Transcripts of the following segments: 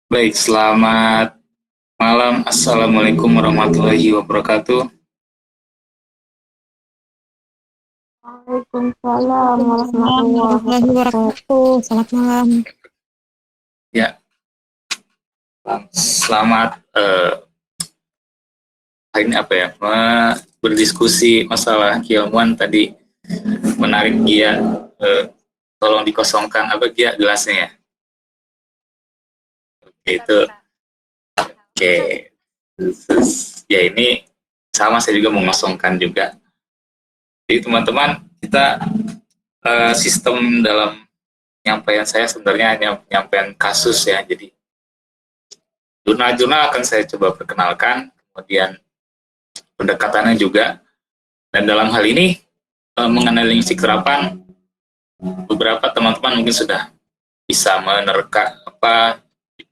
Baik, selamat malam. Assalamualaikum warahmatullahi wabarakatuh. Waalaikumsalam Waalaikumsalam warahmatullahi warahmatullahi wabarakatuh. wabarakatuh. Selamat malam. Ya, selamat hari ini apa ya? Berdiskusi masalah keilmuan tadi menarik Gia. Tolong dikosongkan apa Gia gelasnya ya? Oke, itu. Oke. Ya ini sama saya juga mengosongkan juga. Jadi teman-teman kita sistem dalam penyampaian saya sebenarnya hanya penyampaian kasus ya. Jadi jurnal-jurnal akan saya coba perkenalkan, kemudian pendekatannya juga. Dan dalam hal ini mengenai linguistik terapan, beberapa teman-teman mungkin sudah bisa menerka apa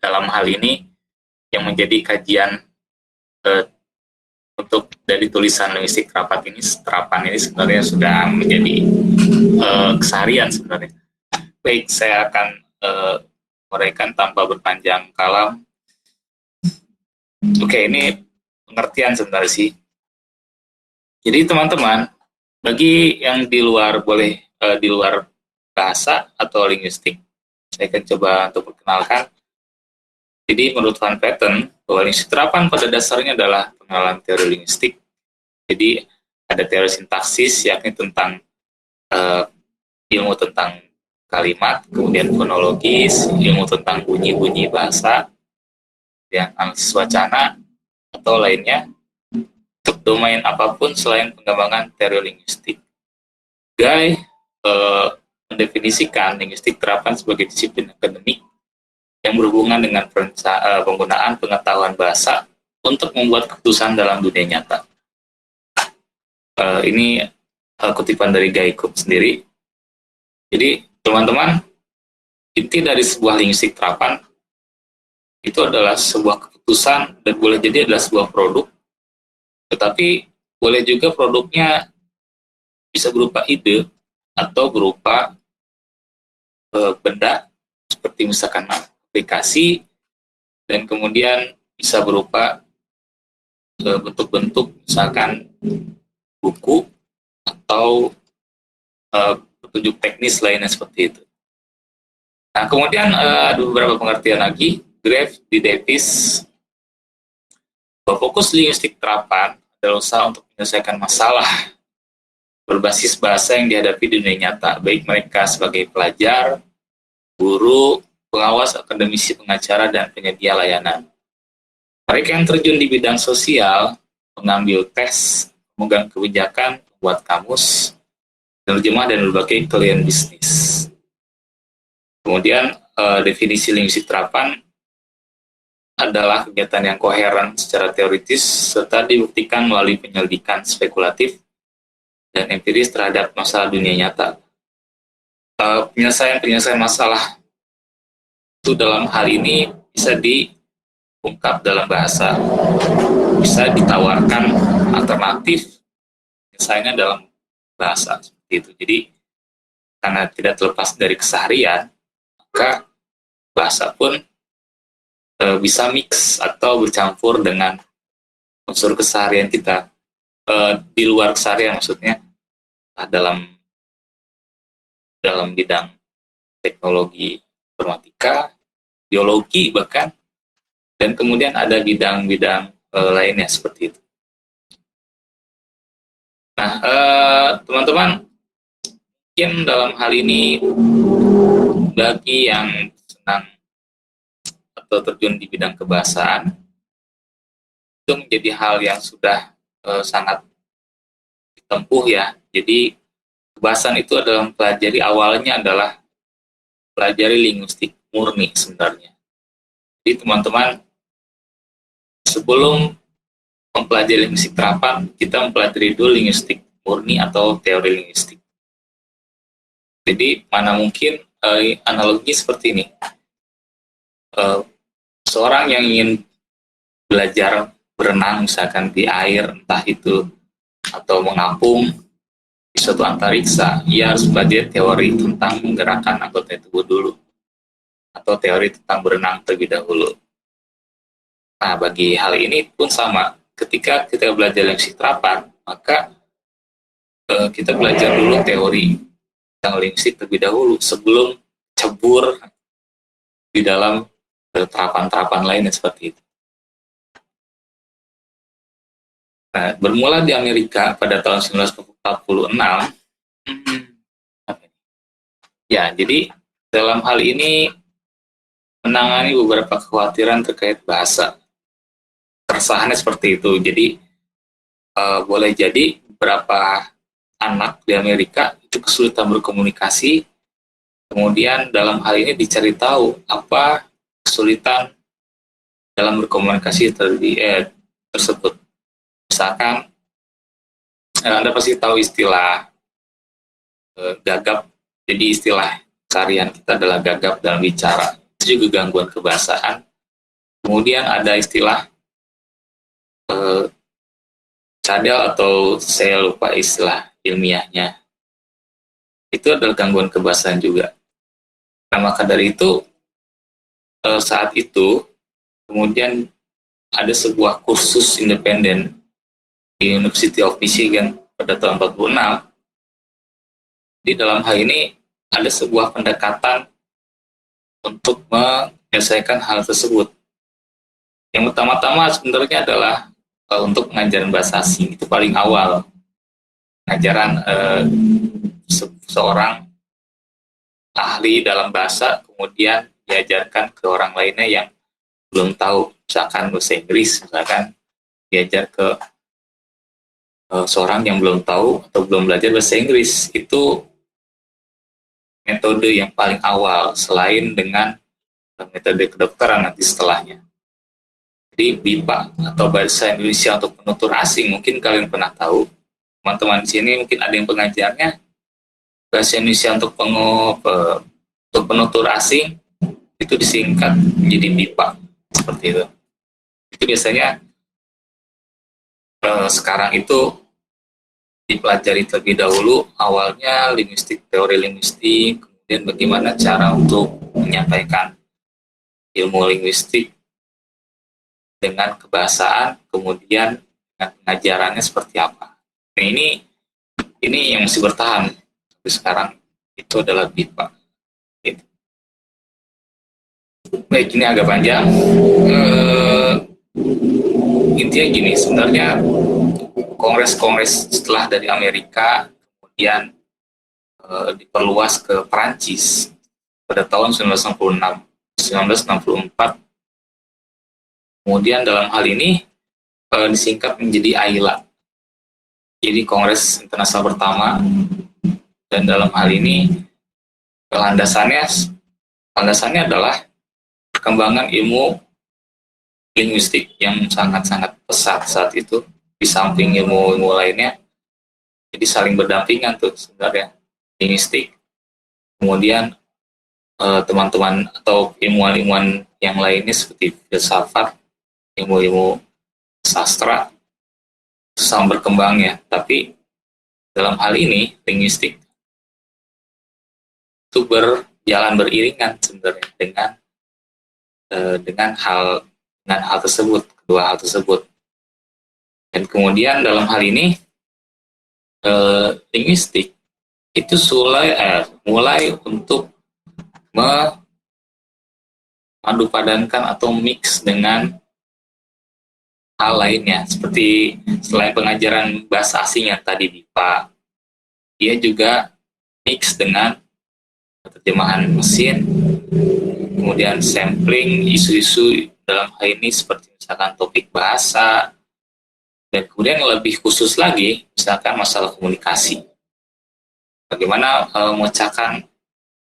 dalam hal ini yang menjadi kajian untuk dari tulisan linguistik terapan ini sebenarnya sudah menjadi keseharian sebenarnya. Baik, saya akan uraikan tanpa berpanjang kalam. Oke, ini pengertian sebenarnya sih. Jadi teman-teman, bagi yang di luar di luar bahasa atau linguistik, saya akan coba untuk perkenalkan. Jadi menurut Van Patten, bahwa linguistik terapan pada dasarnya adalah pengenalan teori linguistik. Jadi ada teori sintaksis, yakni tentang ilmu tentang kalimat, kemudian fonologis, ilmu tentang bunyi-bunyi bahasa, yang analisis wacana atau lainnya, untuk domain apapun selain pengembangan teori linguistik. Guy mendefinisikan linguistik terapan sebagai disiplin akademik yang berhubungan dengan penggunaan pengetahuan bahasa untuk membuat keputusan dalam dunia nyata. Ini kutipan dari Guy Cook sendiri. Jadi teman-teman, inti dari sebuah linguistik terapan itu adalah sebuah keputusan dan boleh jadi adalah sebuah produk, tetapi boleh juga produknya bisa berupa ide atau berupa benda seperti misalkan aplikasi, dan kemudian bisa berupa bentuk-bentuk misalkan buku atau petunjuk teknis lainnya seperti itu. Nah, kemudian ada beberapa pengertian lagi. Graves di Davis bahwa fokus linguistik terapan adalah usaha untuk menyelesaikan masalah berbasis bahasa yang dihadapi di dunia nyata, baik mereka sebagai pelajar, guru, pengawas, akademisi, pengacara, dan penyedia layanan. Mereka yang terjun di bidang sosial, mengambil tes, memegang kebijakan, membuat kamus, menerjemah, dan berbagai klien bisnis. Kemudian definisi linguistik terapan adalah kegiatan yang koheren secara teoritis serta dibuktikan melalui penyelidikan spekulatif dan empiris terhadap masalah dunia nyata. Penyelesaian masalah itu dalam hal ini bisa diungkap dalam bahasa, bisa ditawarkan alternatif penyelesaiannya dalam bahasa seperti itu. Jadi karena tidak terlepas dari keseharian, maka bahasa pun bisa mix atau bercampur dengan unsur keseharian kita, di luar keseharian maksudnya, dalam bidang teknologi informatika, biologi bahkan, dan kemudian ada bidang-bidang lainnya seperti itu. Nah, teman-teman, mungkin dalam hal ini bagi yang senang atau terjun di bidang kebahasaan, itu menjadi hal yang sudah sangat ditempuh ya. Jadi kebahasaan itu adalah mempelajari, awalnya adalah pelajari linguistik murni sebenarnya. Jadi teman-teman, sebelum mempelajari linguistik terapan, kita mempelajari dulu linguistik murni atau teori linguistik. Jadi mana mungkin analogi seperti ini. Seorang yang ingin belajar berenang misalkan di air, entah itu atau mengapung di suatu antariksa, ia harus belajar teori tentang menggerakkan anggota tubuh dulu, atau teori tentang berenang terlebih dahulu. Nah, bagi hal ini pun sama. Ketika kita belajar linguistik terapan, maka kita belajar dulu teori tentang linguistik terlebih dahulu sebelum cebur di dalam terapan-terapan lainnya seperti itu. Nah, bermula di Amerika pada tahun 1946, ya, jadi dalam hal ini menangani beberapa kekhawatiran terkait bahasa. Keresahannya seperti itu. Jadi boleh jadi beberapa anak di Amerika itu kesulitan berkomunikasi. Kemudian dalam hal ini dicari tahu apa kesulitan dalam berkomunikasi tersebut. Misalkan Anda pasti tahu istilah gagap. Jadi istilah seharian kita adalah gagap dalam bicara. Itu juga gangguan kebahasaan. Kemudian ada istilah cadel atau saya lupa istilah ilmiahnya. Itu adalah gangguan kebahasaan juga. Nah, maka dari itu saat itu kemudian ada sebuah kursus independen di University of Michigan pada tahun 46. Di dalam hal ini ada sebuah pendekatan untuk menyelesaikan hal tersebut. Yang pertama-tama sebenarnya adalah untuk pengajaran bahasa asing, itu paling awal. Pengajaran seorang ahli dalam bahasa, kemudian diajarkan ke orang lainnya yang belum tahu, misalkan bahasa Inggris, misalkan diajar ke seorang yang belum tahu atau belum belajar bahasa Inggris. Itu metode yang paling awal selain dengan metode kedokteran nanti setelahnya. Jadi BIPA atau Bahasa Indonesia untuk Penutur Asing, mungkin kalian pernah tahu. Teman-teman di sini mungkin ada yang pengajarnya. Bahasa Indonesia untuk penutur asing itu disingkat menjadi BIPA, seperti itu. Itu biasanya sekarang itu dipelajari terlebih dahulu, awalnya linguistik, teori linguistik, kemudian bagaimana cara untuk menyampaikan ilmu linguistik dengan kebahasaan, kemudian dengan pengajarannya seperti apa. Nah, ini yang masih bertahan sampai sekarang, itu adalah BIPA. Gitu. Baik, ini agak panjang. Intinya gini, sebenarnya kongres-kongres setelah dari Amerika kemudian diperluas ke Perancis pada tahun 1966, 1964. Kemudian dalam hal ini disingkat menjadi AILA. Jadi Kongres Internasional pertama, dan dalam hal ini landasannya adalah perkembangan ilmu linguistik yang sangat-sangat pesat saat itu, di samping ilmu-ilmu lainnya. Jadi saling berdampingan tuh sebenarnya, linguistik, kemudian teman-teman atau ilmuwan-ilmuwan yang lainnya seperti filsafat, ilmu-ilmu sastra, sama berkembang ya. Tapi dalam hal ini linguistik itu berjalan beriringan sebenarnya dengan hal tersebut, kedua hal tersebut. Dan kemudian dalam hal ini linguistik itu mulai untuk memadupadankan atau mix dengan hal lainnya, seperti selain pengajaran bahasa asing yang tadi BIPA, dia juga mix dengan terjemahan mesin, kemudian sampling isu-isu dalam hal ini seperti misalkan topik bahasa, dan kemudian lebih khusus lagi misalkan masalah komunikasi, bagaimana memecahkan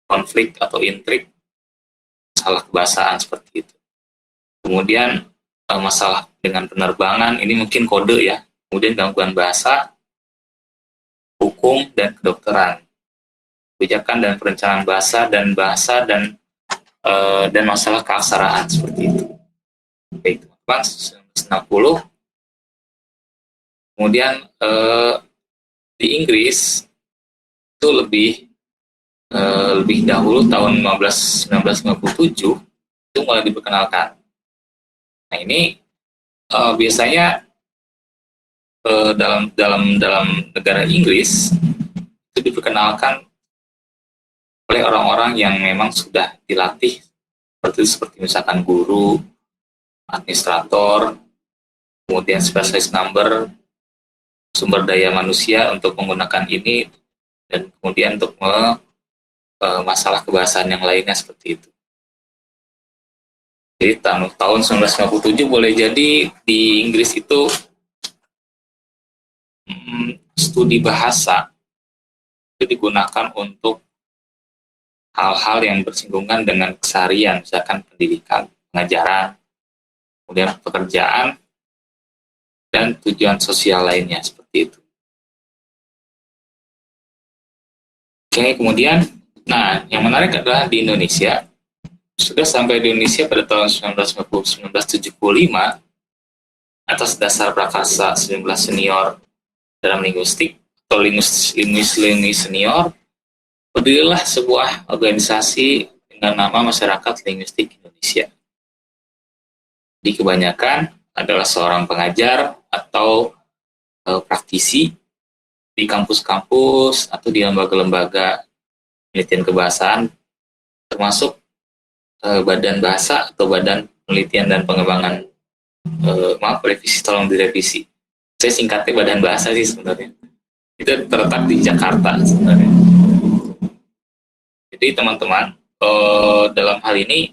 konflik atau intrik masalah kebahasaan seperti itu. Kemudian masalah dengan penerbangan, ini mungkin kode ya, kemudian gangguan bahasa, hukum, dan kedokteran, kebijakan dan perencanaan bahasa dan masalah keaksaraan seperti itu. Baik, teman-teman, 1960. Kemudian di Inggris itu lebih dahulu, tahun 1957 itu mulai diperkenalkan. Nah, ini biasanya dalam negara Inggris itu diperkenalkan oleh orang-orang yang memang sudah dilatih seperti misalkan guru, administrator, kemudian spesialis number, sumber daya manusia untuk menggunakan ini, dan kemudian untuk masalah kebahasaan yang lainnya seperti itu. Jadi tahun 1957 boleh jadi di Inggris itu studi bahasa itu digunakan untuk hal-hal yang bersinggungan dengan keseharian, misalkan pendidikan, pengajaran, kemudian pekerjaan, dan tujuan sosial lainnya seperti itu. Oke, kemudian, nah yang menarik adalah di Indonesia, sudah sampai di Indonesia pada tahun 1975 atas dasar prakarsa 19 senior dalam linguistik atau linguis senior, berdirilah sebuah organisasi dengan nama Masyarakat Linguistik Indonesia. Di kebanyakan adalah seorang pengajar atau praktisi di kampus-kampus atau di lembaga-lembaga penelitian kebahasaan, termasuk Badan Bahasa atau Badan Penelitian dan Pengembangan, revisi, tolong direvisi. Saya singkatnya Badan Bahasa sih sebenarnya. Itu terletak di Jakarta sebenarnya. Jadi teman-teman, dalam hal ini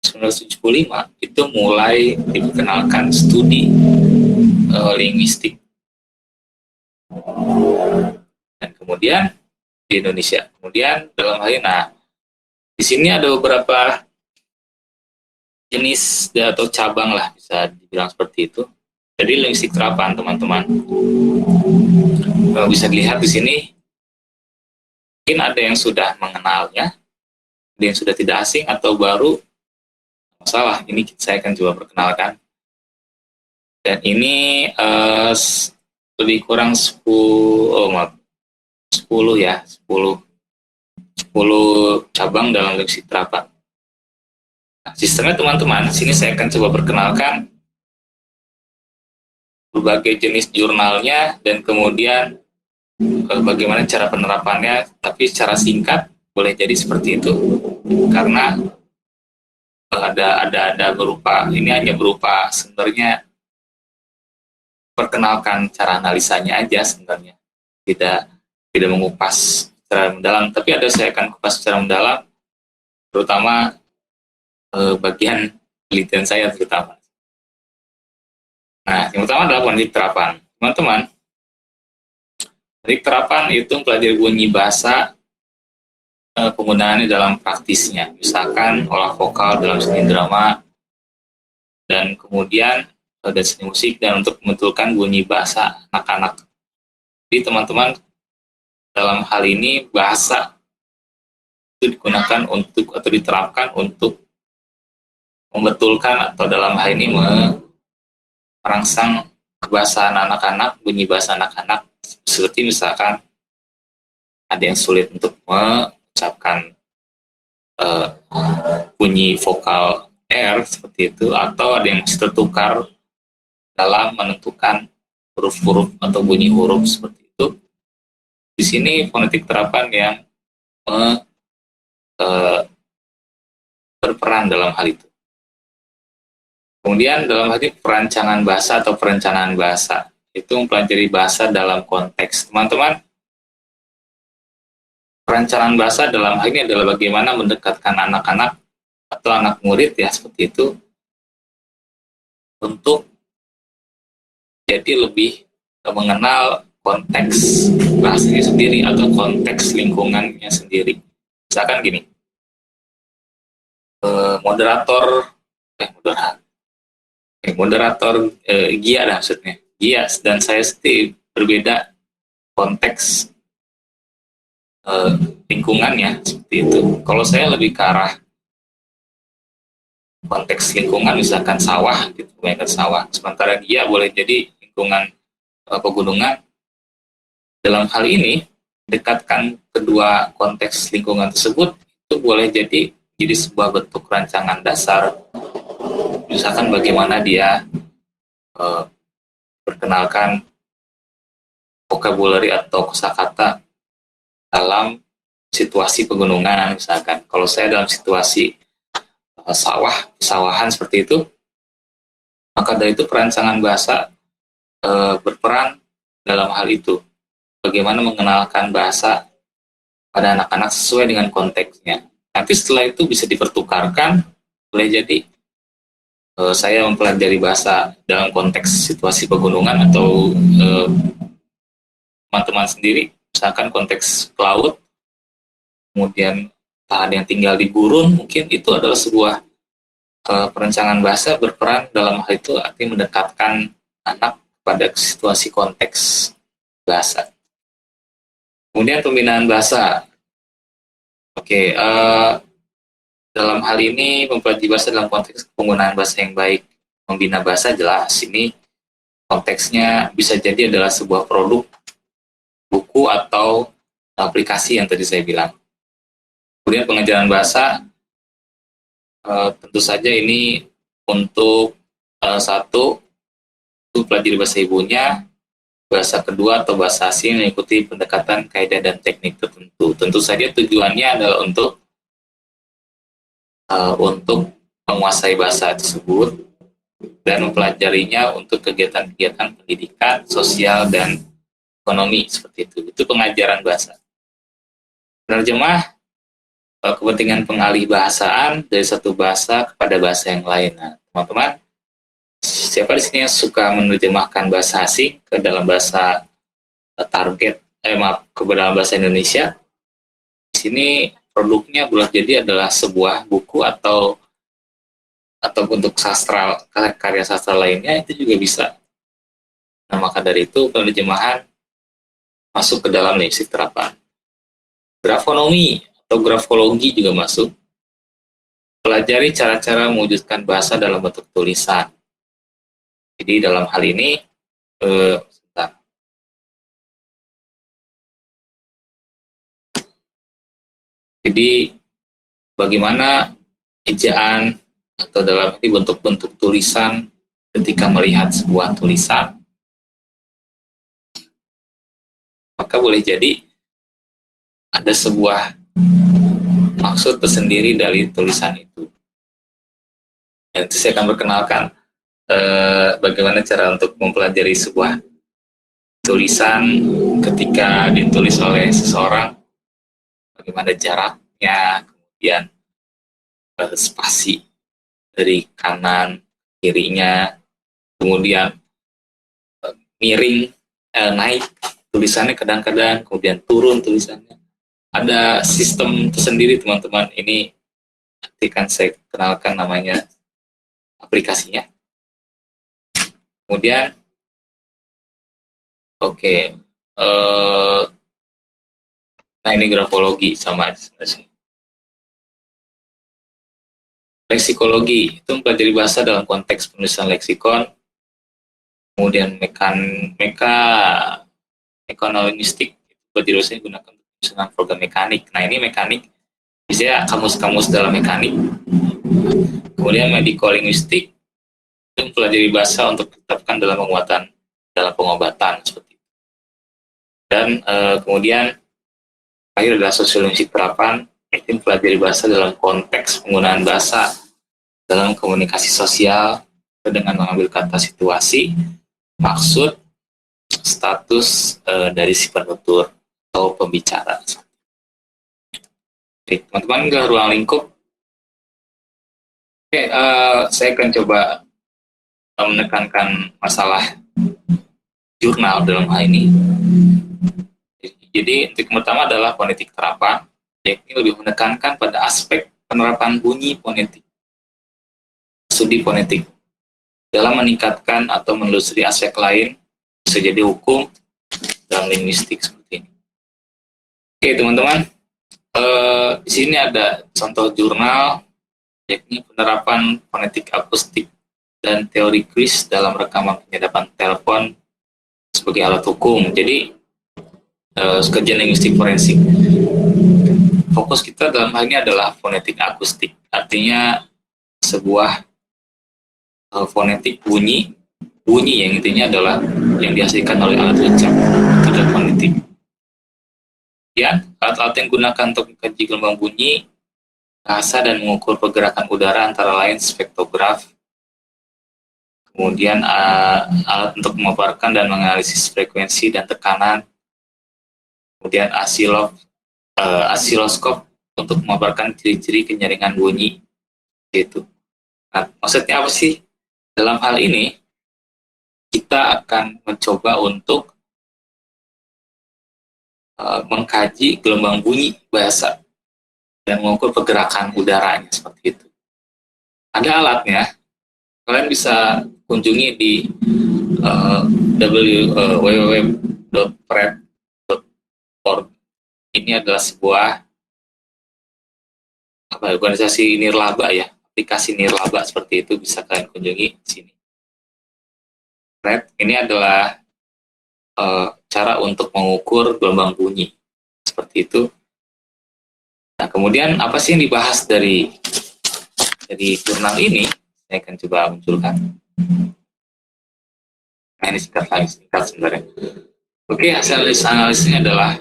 1975 itu mulai diperkenalkan studi linguistik. Dan kemudian di Indonesia. Kemudian dalam hal ini, nah di sini ada beberapa jenis atau cabang lah, bisa dibilang seperti itu. Jadi linguistik terapan, teman-teman. Bisa dilihat di sini, mungkin ada yang sudah mengenalnya, ada yang sudah tidak asing atau baru. Masalah ini saya akan coba perkenalkan. Dan ini lebih kurang 10 cabang dalam linguistik terapan. Nah, sistemnya teman-teman, sini saya akan coba perkenalkan berbagai jenis jurnalnya dan kemudian bagaimana cara penerapannya, tapi secara singkat boleh jadi seperti itu, karena ada berupa, ini hanya berupa sebenarnya perkenalkan cara analisanya aja sebenarnya, tidak mengupas secara mendalam, tapi saya akan kupas secara mendalam, terutama bagian penelitian saya terutama. Nah, yang pertama adalah fonetik terapan. Teman-teman, fonetik terapan itu mempelajari bunyi bahasa, penggunaannya dalam praktisnya, misalkan olah vokal dalam seni drama, dan kemudian dan seni musik, dan untuk membetulkan bunyi bahasa anak-anak. Jadi teman-teman, dalam hal ini bahasa itu digunakan untuk atau diterapkan untuk membetulkan atau dalam hal ini merangsang kebahasaan anak-anak, bunyi bahasa anak-anak, seperti misalkan ada yang sulit untuk mengucapkan bunyi vokal R seperti itu, atau ada yang masih tertukar dalam menentukan huruf-huruf atau bunyi huruf seperti itu. Di sini fonetik terapan yang berperan dalam hal itu. Kemudian dalam hal ini perancangan bahasa atau perencanaan bahasa, itu mempelajari bahasa dalam konteks. Teman-teman, perencanaan bahasa dalam hal ini adalah bagaimana mendekatkan anak-anak atau anak murid ya seperti itu untuk jadi lebih mengenal konteks bahasanya sendiri atau konteks lingkungannya sendiri. Misalkan gini, moderator Gia lah maksudnya. Gia dan saya sendiri berbeda konteks lingkungannya seperti itu. Kalau saya lebih ke arah konteks lingkungan, misalkan sawah gitu, kebanyakan sawah. Sementara Gia boleh jadi lingkungan pegunungan. Dalam hal ini, dekatkan kedua konteks lingkungan tersebut itu boleh jadi sebuah bentuk rancangan dasar. Misalkan bagaimana dia eh, perkenalkan vocabulary atau kosakata dalam situasi pegunungan, misalkan. Kalau saya dalam situasi pesawahan seperti itu, maka dari itu perancangan bahasa berperan dalam hal itu. Bagaimana mengenalkan bahasa pada anak-anak sesuai dengan konteksnya. Nanti setelah itu bisa dipertukarkan, boleh jadi saya mempelajari bahasa dalam konteks situasi pegunungan atau teman-teman sendiri, misalkan konteks laut, kemudian ada yang tinggal di gurun, mungkin itu adalah sebuah perencanaan bahasa berperan dalam hal itu, artinya mendekatkan anak pada situasi konteks bahasa. Kemudian pembinaan bahasa. Oke, dalam hal ini mempelajari bahasa dalam konteks penggunaan bahasa yang baik. Membina bahasa jelas ini konteksnya bisa jadi adalah sebuah produk, buku, atau aplikasi yang tadi saya bilang. Kemudian pengajaran bahasa, tentu saja ini untuk satu, itu pelajari bahasa ibunya, bahasa kedua atau bahasa asing mengikuti pendekatan kaidah dan teknik tertentu. Tentu saja tujuannya adalah untuk menguasai bahasa tersebut dan mempelajarinya untuk kegiatan-kegiatan pendidikan, sosial, dan ekonomi seperti itu. Itu pengajaran bahasa. Penerjemah, kepentingan pengalih bahasaan dari satu bahasa kepada bahasa yang lain. Nah, teman-teman, siapa di sini yang suka menerjemahkan bahasa asing ke dalam bahasa ke dalam bahasa Indonesia? Di sini produknya boleh jadi adalah sebuah buku atau bentuk sastra, karya sastra lainnya, itu juga bisa. Nah, maka dari itu penerjemahan masuk ke dalam linguistik terapan. Grafonomi atau grafologi juga masuk. Pelajari cara-cara mewujudkan bahasa dalam bentuk tulisan. Jadi dalam hal ini, jadi bagaimana ejaan atau dalam arti bentuk-bentuk tulisan ketika melihat sebuah tulisan, maka boleh jadi ada sebuah maksud tersendiri dari tulisan itu. Dan saya akan perkenalkan bagaimana cara untuk mempelajari sebuah tulisan ketika ditulis oleh seseorang, bagaimana jaraknya, kemudian spasi dari kanan kirinya, kemudian miring, naik tulisannya kadang-kadang, kemudian turun tulisannya. Ada sistem tersendiri, teman-teman. Ini nanti kan saya kenalkan namanya aplikasinya. Kemudian nah ini grafologi sama leksikologi, itu mempelajari bahasa dalam konteks penulisan leksikon. Kemudian mekanologistik, itu gunakan penyusunan program mekanik. Nah, ini mekanik, misalnya kamus-kamus dalam mekanik. Kemudian medikolinguistik, itu mempelajari bahasa untuk ditetapkan dalam pengobatan seperti itu. Dan kemudian terakhir adalah sosiolingvistik terapan, itu mempelajari bahasa dalam konteks penggunaan bahasa dalam komunikasi sosial dengan mengambil kata situasi, maksud, status dari si penutur atau pembicara. Oke, teman-teman, ke ruang lingkup. Oke, saya akan coba menekankan masalah jurnal dalam hal ini. Jadi, yang pertama adalah fonetik terapan. Ini lebih menekankan pada aspek penerapan bunyi fonetik, studi fonetik, dalam meningkatkan atau menelusuri aspek lain, bisa jadi hukum dalam linguistik seperti ini. Oke, teman-teman, di sini ada contoh jurnal, yakni penerapan fonetik akustik dan teori QUIZ dalam rekaman penyadapan telepon sebagai alat hukum. Jadi, kajian linguistik forensik. Fokus kita dalam hal ini adalah fonetik akustik, artinya sebuah fonetik bunyi bunyi yang intinya adalah yang dihasilkan oleh alat ucap, tidak fonetik. Ya, alat-alat yang digunakan untuk mengkaji gelombang bunyi, bahasa dan mengukur pergerakan udara antara lain spektograf, kemudian alat untuk memaparkan dan menganalisis frekuensi dan tekanan, kemudian asiloskop untuk memaparkan ciri-ciri kenyaringan bunyi, gitu. Nah, maksudnya apa sih? Dalam hal ini, kita akan mencoba untuk mengkaji gelombang bunyi bahasa dan mengukur pergerakan udaranya seperti itu. Ada alatnya, kalian bisa kunjungi di www.pred.org. Ini adalah sebuah organisasi nirlaba ya, aplikasi nirlaba seperti itu, bisa kalian kunjungi di sini. Pred ini adalah cara untuk mengukur gelombang bunyi seperti itu. Nah, kemudian apa sih yang dibahas dari jurnal ini? Saya akan coba munculkan. Nah, ini singkat sebenarnya. Oke, hasil analisisnya adalah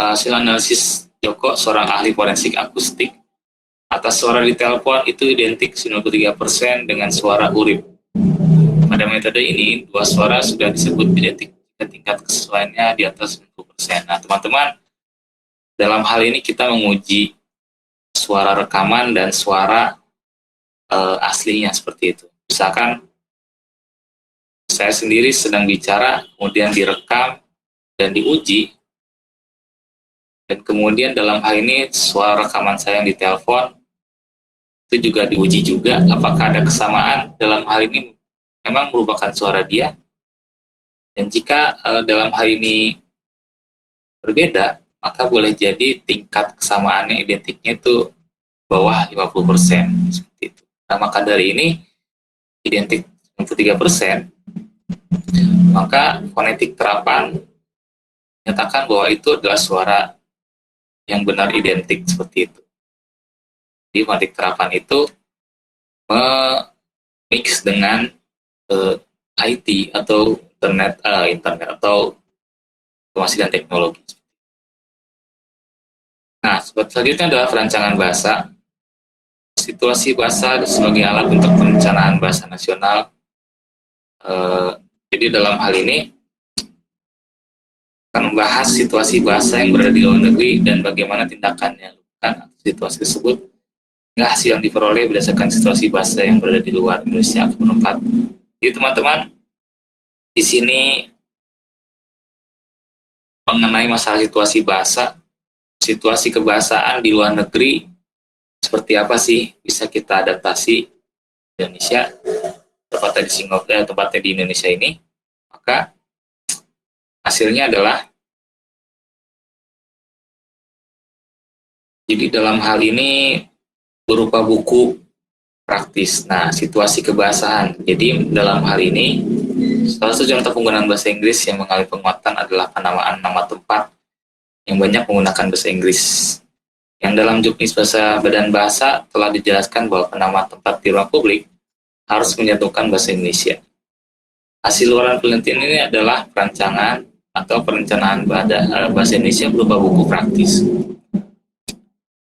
hasil analisis Joko, seorang ahli forensik akustik, atas suara di telepon itu identik 93% dengan suara urip. Pada metode ini, dua suara sudah disebut identik jika tingkat kesesuaiannya di atas 90%. Nah, teman-teman, dalam hal ini kita menguji suara rekaman dan suara aslinya seperti itu. Misalkan saya sendiri sedang bicara, kemudian direkam dan diuji, dan kemudian dalam hal ini suara rekaman saya yang ditelepon itu juga diuji juga apakah ada kesamaan dalam hal ini memang merupakan suara dia, dan jika dalam hal ini berbeda, maka boleh jadi tingkat kesamaannya identiknya itu bawah 50% seperti itu. Nah, maka dari ini identik 93%, maka fonetik terapan menyatakan bahwa itu adalah suara yang benar identik seperti itu. Di fonetik terapan itu mix dengan IT atau internet atau informasi dan teknologi. Nah, selanjutnya adalah perancangan bahasa. Situasi bahasa sebagai alat untuk perencanaan bahasa nasional. Jadi dalam hal ini akan membahas situasi bahasa yang berada di luar negeri dan bagaimana tindakannya situasi tersebut, hingga hasil yang diperoleh berdasarkan situasi bahasa yang berada di luar Indonesia keempat. Jadi teman-teman, di sini mengenai masalah situasi bahasa, situasi kebahasaan di luar negeri seperti apa sih bisa kita adaptasi di Indonesia, tepatnya di Singapura, tepatnya di Indonesia ini. Maka hasilnya adalah, jadi dalam hal ini berupa buku praktis. Nah, situasi kebahasaan. Jadi dalam hal ini salah satu contoh penggunaan bahasa Inggris yang mengalami penguatan adalah penamaan nama tempat yang banyak menggunakan bahasa Inggris. Yang dalam juknis bahasa badan bahasa telah dijelaskan bahwa penama tempat di ruang publik harus menyatukan bahasa Indonesia. Hasil luaran penelitian ini adalah perancangan atau perencanaan bahasa Indonesia berupa buku praktis.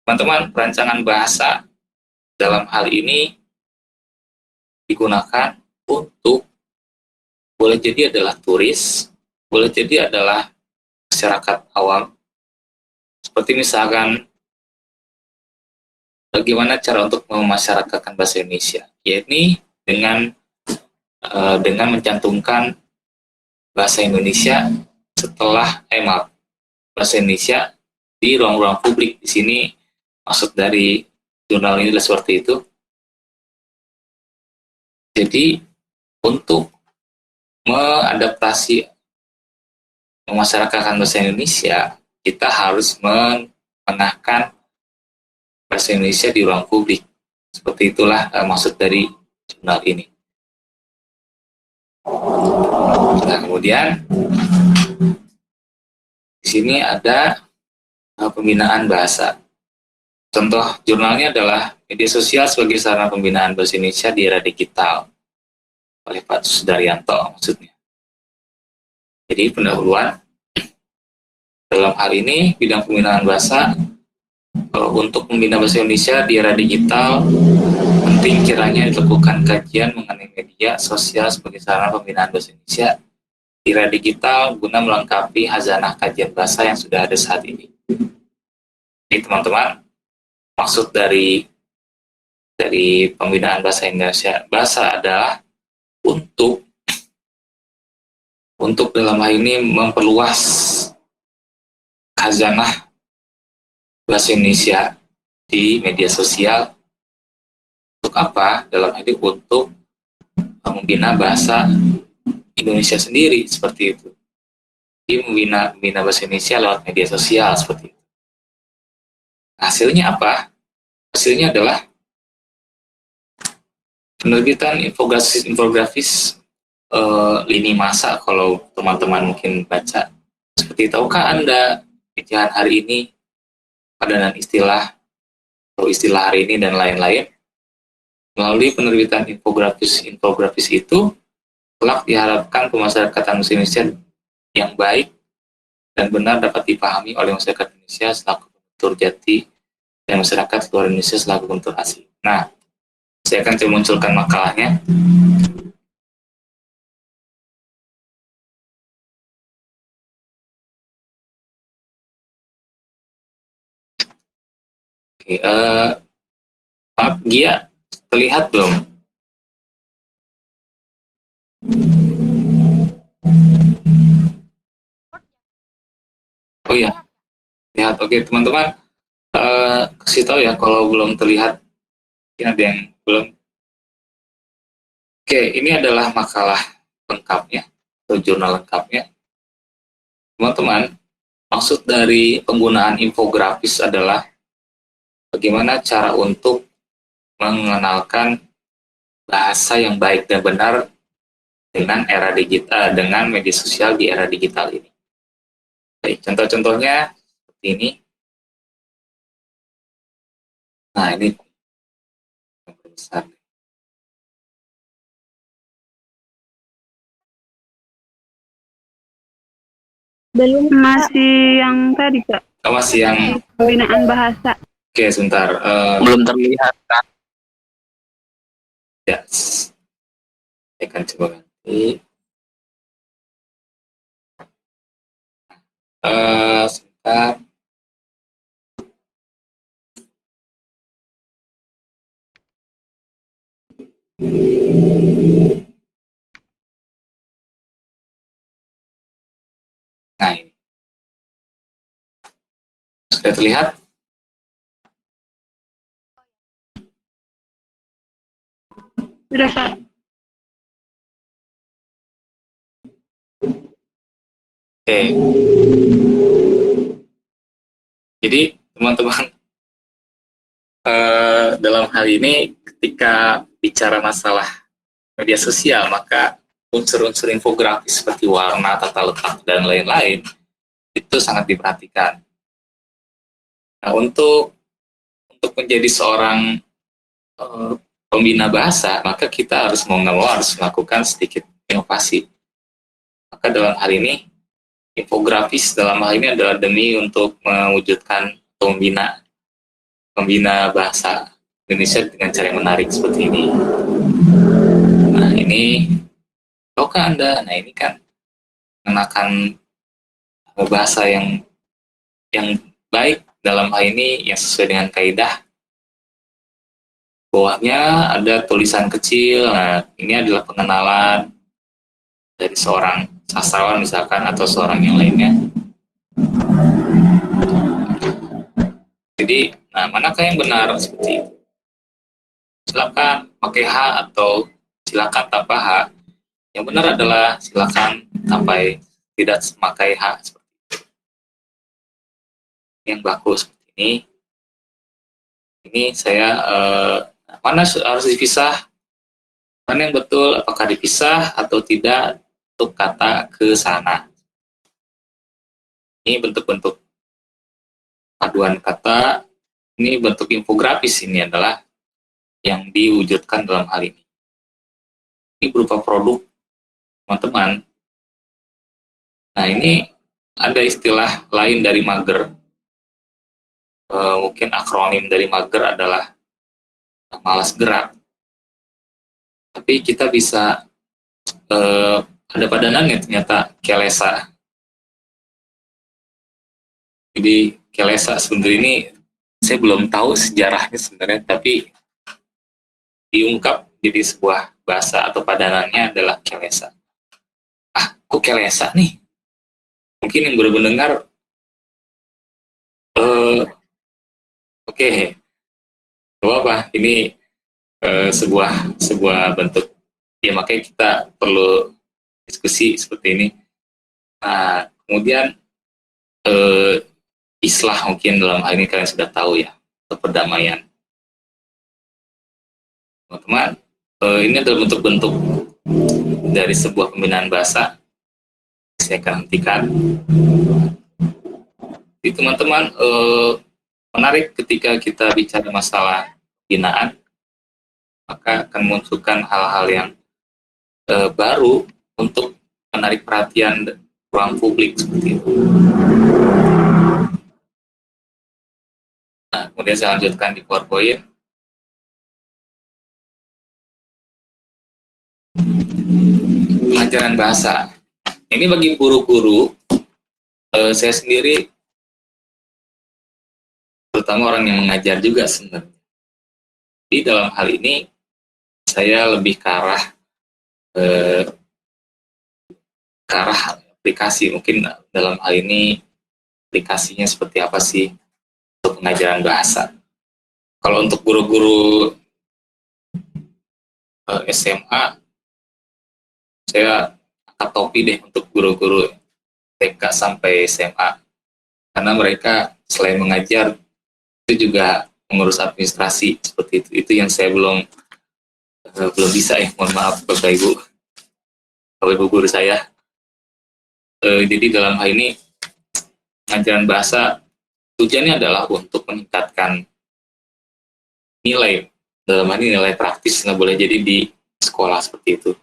Teman-teman, perancangan bahasa dalam hal ini digunakan untuk, boleh jadi adalah turis, boleh jadi adalah masyarakat awam. Seperti misalkan bagaimana cara untuk memasyarakatkan bahasa Indonesia, yakni dengan mencantumkan bahasa Indonesia bahasa Indonesia di ruang-ruang publik. Di sini maksud dari jurnal ini adalah seperti itu. Jadi untuk mengadaptasi memasyarakatkan bahasa Indonesia, kita harus mengenahkan bahasa Indonesia di ruang publik. Seperti itulah maksud dari jurnal ini. Nah, kemudian di sini ada pembinaan bahasa. Contoh jurnalnya adalah Media sosial sebagai sarana pembinaan bahasa Indonesia di era digital oleh Pak Sudaryanto maksudnya. Jadi pendahuluan dalam hal ini bidang pembinaan bahasa untuk membina bahasa Indonesia di era digital penting kiranya dilakukan kajian mengenai media sosial sebagai sarana pembinaan bahasa Indonesia di era digital guna melengkapi khazanah kajian bahasa yang sudah ada saat ini. Jadi teman-teman, maksud dari pembinaan bahasa Indonesia adalah untuk dalam hal ini memperluas khazanah bahasa Indonesia di media sosial. Untuk apa? Dalam hal ini untuk membina bahasa Indonesia sendiri seperti itu. Jadi membina bahasa Indonesia lewat media sosial seperti itu. Hasilnya apa? Hasilnya adalah penerbitan infografis lini masa. Kalau teman-teman mungkin baca, seperti tahukah Anda pecahan hari ini, padanan istilah atau istilah hari ini dan lain-lain. Melalui penerbitan infografis itu kelak diharapkan pemasarakatan Indonesia yang baik dan benar dapat dipahami oleh masyarakat Indonesia selaku penutur jati dan masyarakat luar Indonesia selaku penutur asli. Nah, saya akan coba munculkan makalahnya. Oke, Pak Gia, terlihat belum? Oh iya, lihat. Oke, teman-teman, kasih tahu ya kalau belum terlihat. Mungkin ada yang belum. Oke, ini adalah makalah lengkapnya atau jurnal lengkapnya. Teman-teman, maksud dari penggunaan infografis adalah bagaimana cara untuk mengenalkan bahasa yang baik dan benar dengan era digital, dengan media sosial di era digital ini. Baik, contoh-contohnya seperti ini. Nah, ini yang besar. Belum, masih yang tadi, Kak. Oh, masih yang pembinaan bahasa. Oke, sebentar. Belum terlihat kan? Ya, saya akan coba ganti. Sebentar. Nah, ini. Sudah terlihat? Sudah, Kak. Oke. Jadi, teman-teman, dalam hal ini ketika bicara masalah media sosial, maka unsur-unsur infografis seperti warna, tata letak, dan lain-lain itu sangat diperhatikan. Nah, untuk menjadi seorang pembina bahasa, maka kita harus harus melakukan sedikit inovasi. Maka dalam hal ini, infografis dalam hal ini adalah demi untuk mewujudkan atau membina bahasa Indonesia dengan cara yang menarik seperti ini. Nah, ini tahukah Anda? Nah, ini kan mengenakan bahasa yang baik dalam hal ini yang sesuai dengan kaidah. Bawahnya ada tulisan kecil. Nah, ini adalah pengenalan dari seorang sastrawan misalkan atau seorang yang lainnya. Jadi, nah, manakah yang benar seperti itu? Silakan pakai H atau silakan tanpa H. Yang benar adalah silakan tidak memakai H seperti itu. Yang bagus seperti ini. Ini saya mana harus dipisah? Mana yang betul? Apakah dipisah atau tidak untuk kata ke sana? Ini bentuk-bentuk paduan kata. Ini bentuk infografis, ini adalah yang diwujudkan dalam hal ini. Ini berupa produk, teman-teman. Nah, ini ada istilah lain dari mager. Mungkin akronim dari mager adalah malas gerak. Tapi kita bisa ada padanannya ternyata kelesa. Jadi kelesa sebenarnya ini saya belum tahu sejarahnya sebenarnya, tapi diungkap jadi sebuah bahasa atau padanannya adalah kelesa. Ah, kok kelesa nih? Mungkin yang baru mendengar, oke, apa? Ini sebuah bentuk, ya makanya kita perlu diskusi seperti ini. Nah, kemudian islah mungkin dalam hal ini kalian sudah tahu ya, atau perdamaian. Teman-teman, ini adalah bentuk-bentuk dari sebuah pembinaan bahasa. Saya akan hentikan. Jadi teman-teman, menarik ketika kita bicara masalah pembinaan, maka akan memunculkan hal-hal yang baru untuk menarik perhatian ruang publik seperti itu. Nah, kemudian saya lanjutkan di PowerPoint. Pengajaran bahasa. Ini bagi guru-guru, saya sendiri, terutama orang yang mengajar juga sebenarnya. Di dalam hal ini, saya lebih ke arah aplikasi. Mungkin dalam hal ini, aplikasinya seperti apa sih untuk pengajaran bahasa. Kalau untuk guru-guru SMA, saya angkat topi deh untuk guru-guru TK sampai SMA, karena mereka selain mengajar itu juga mengurus administrasi seperti itu. Itu yang saya belum bisa ya, mohon maaf Bapak Ibu guru saya. Jadi dalam hal ini pengajaran bahasa tujuannya adalah untuk meningkatkan nilai, dalam hal ini nilai praktis, nggak boleh jadi di sekolah seperti itu.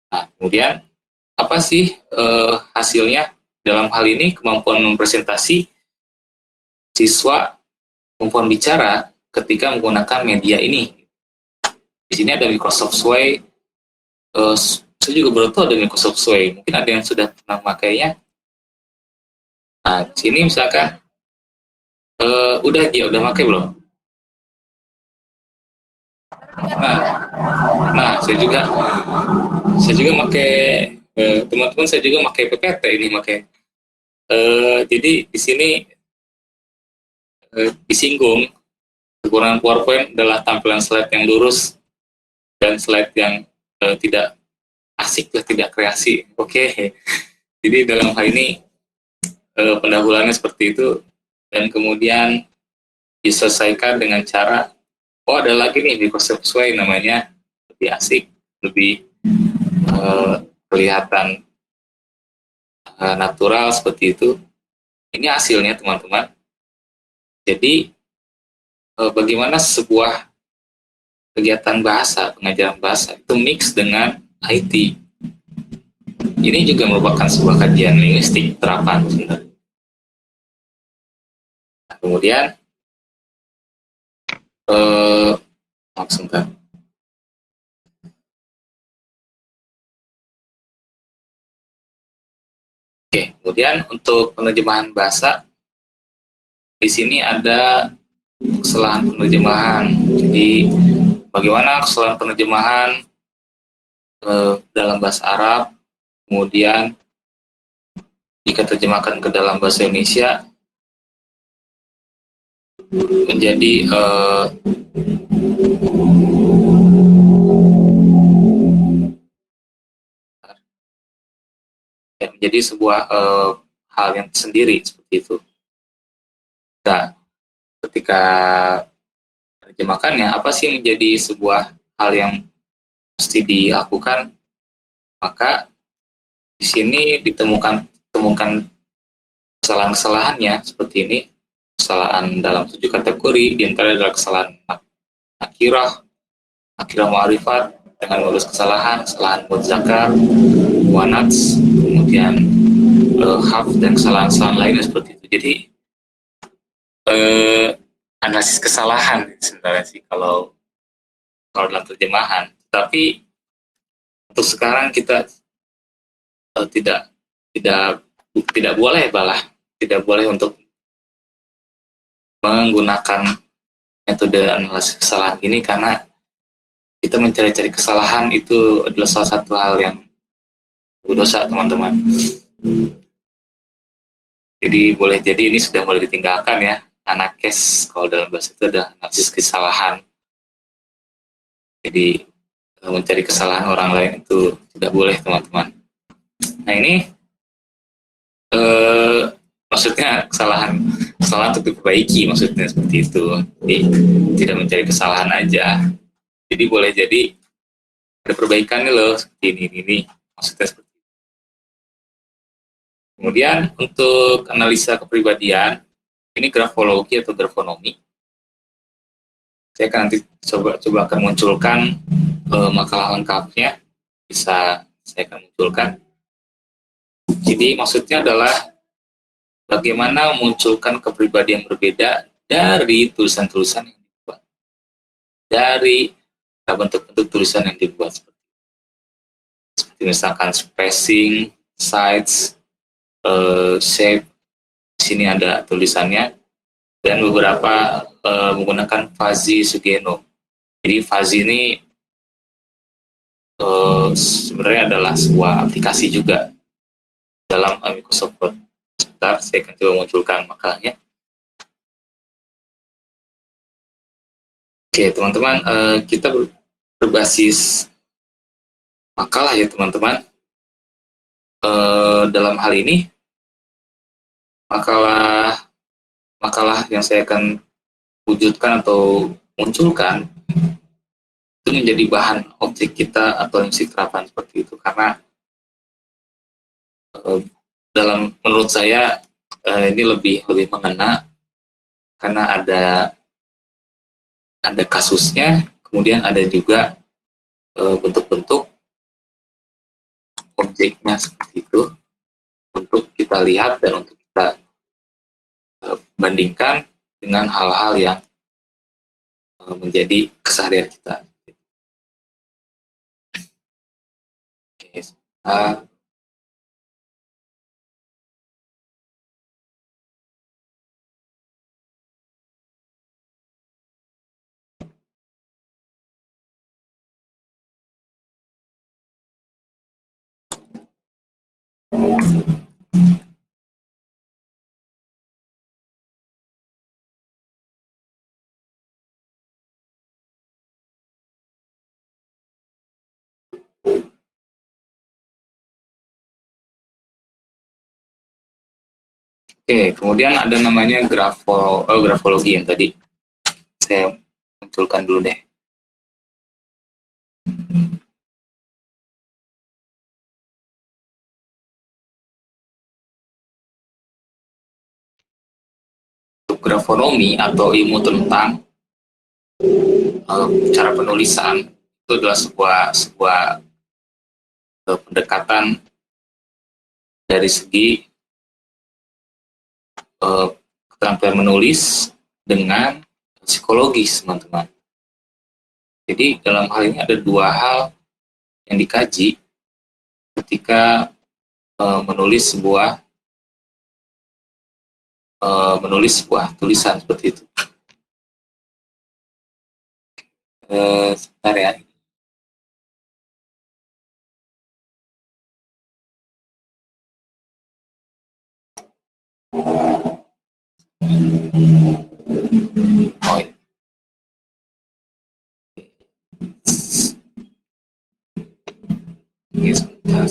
Nah, kemudian apa sih hasilnya dalam hal ini? Kemampuan mempresentasi siswa, kemampuan bicara ketika menggunakan media ini. Di sini ada Microsoft Sway. Saya juga baru tahu ada Microsoft Sway. Mungkin ada yang sudah pernah memakainya. Nah, sini misalkan udah pakai belum? Nah, saya juga pakai, teman-teman, saya juga pakai PPT ini jadi di sini disinggung kekurangan PowerPoint adalah tampilan slide yang lurus dan slide yang tidak asik, tidak kreasi. Oke. Jadi dalam hal ini pendahuluannya seperti itu, dan kemudian diselesaikan dengan cara, oh ada lagi nih Microsoft Sway namanya, lebih asik, lebih kelihatan natural seperti itu. Ini hasilnya teman-teman. Jadi bagaimana sebuah kegiatan bahasa, pengajaran bahasa itu mix dengan IT. Ini juga merupakan sebuah kajian linguistik terapan sebenarnya. Nah, kemudian sebentar. Oke, kemudian untuk penerjemahan bahasa, di sini ada kesalahan penerjemahan. Jadi bagaimana kesalahan penerjemahan dalam bahasa Arab, kemudian jika terjemahkan ke dalam bahasa Indonesia menjadi menjadi sebuah hal yang sendiri seperti itu. Nah, ketika terjemahkannya, apa sih menjadi sebuah hal yang mesti dilakukan? Maka di sini ditemukan kesalahan-kesalahannya seperti ini. Kesalahan dalam 7 kategori, di antara adalah kesalahan nakirah, nakirah ma'rifat dengan menulis kesalahan, kesalahan mudzakar, wanats, kemudian haf dan kesalahan-kesalahan lainnya seperti itu. Jadi analisis kesalahan sebenarnya sih kalau dalam terjemahan. Tapi untuk sekarang kita tidak tidak tidak boleh tidak boleh untuk menggunakan metode analisis kesalahan ini, karena kita mencari-cari kesalahan itu adalah salah satu hal yang berdosa, teman-teman. Jadi ini sudah mulai ditinggalkan ya. Anakes kalau dalam bahasa itu ada analisis kesalahan. Jadi mencari kesalahan orang lain itu tidak boleh, teman-teman. Nah ini maksudnya kesalahan untuk diperbaiki, maksudnya seperti itu. Jadi tidak mencari kesalahan aja. Jadi boleh jadi ada perbaikannya loh, seperti ini maksudnya seperti itu. Kemudian untuk analisa kepribadian, ini grafologi atau grafonomi. Saya akan nanti coba akan munculkan makalah lengkapnya, bisa saya akan munculkan. Jadi maksudnya adalah bagaimana memunculkan kepribadian berbeda dari tulisan-tulisan yang dibuat, dari bentuk-bentuk tulisan yang dibuat, seperti misalkan spacing, size, shape. Di sini ada tulisannya, dan beberapa menggunakan Fuzzy Sugeno. Jadi Fuzzy ini sebenarnya adalah sebuah aplikasi juga dalam Microsoft Word. Sebentar, saya akan coba munculkan makalahnya. Oke, teman-teman, kita berbasis makalah ya, teman-teman. Dalam hal ini, makalah yang saya akan wujudkan atau munculkan itu menjadi bahan objek kita atau misi terapan seperti itu, karena menurut saya ini lebih mengena, karena ada kasusnya, kemudian ada juga bentuk-bentuk objeknya seperti itu untuk kita lihat dan untuk kita bandingkan dengan hal-hal yang menjadi keseharian kita. Oke, kemudian ada namanya grafologi yang tadi saya munculkan dulu deh. Untuk grafonomi atau ilmu tentang cara penulisan itu adalah sebuah pendekatan dari segi keterampilan menulis dengan psikologis, teman-teman. Jadi dalam hal ini ada dua hal yang dikaji ketika menulis sebuah tulisan seperti itu. Sebentar ya. Oh, ya. Oke, sebentar.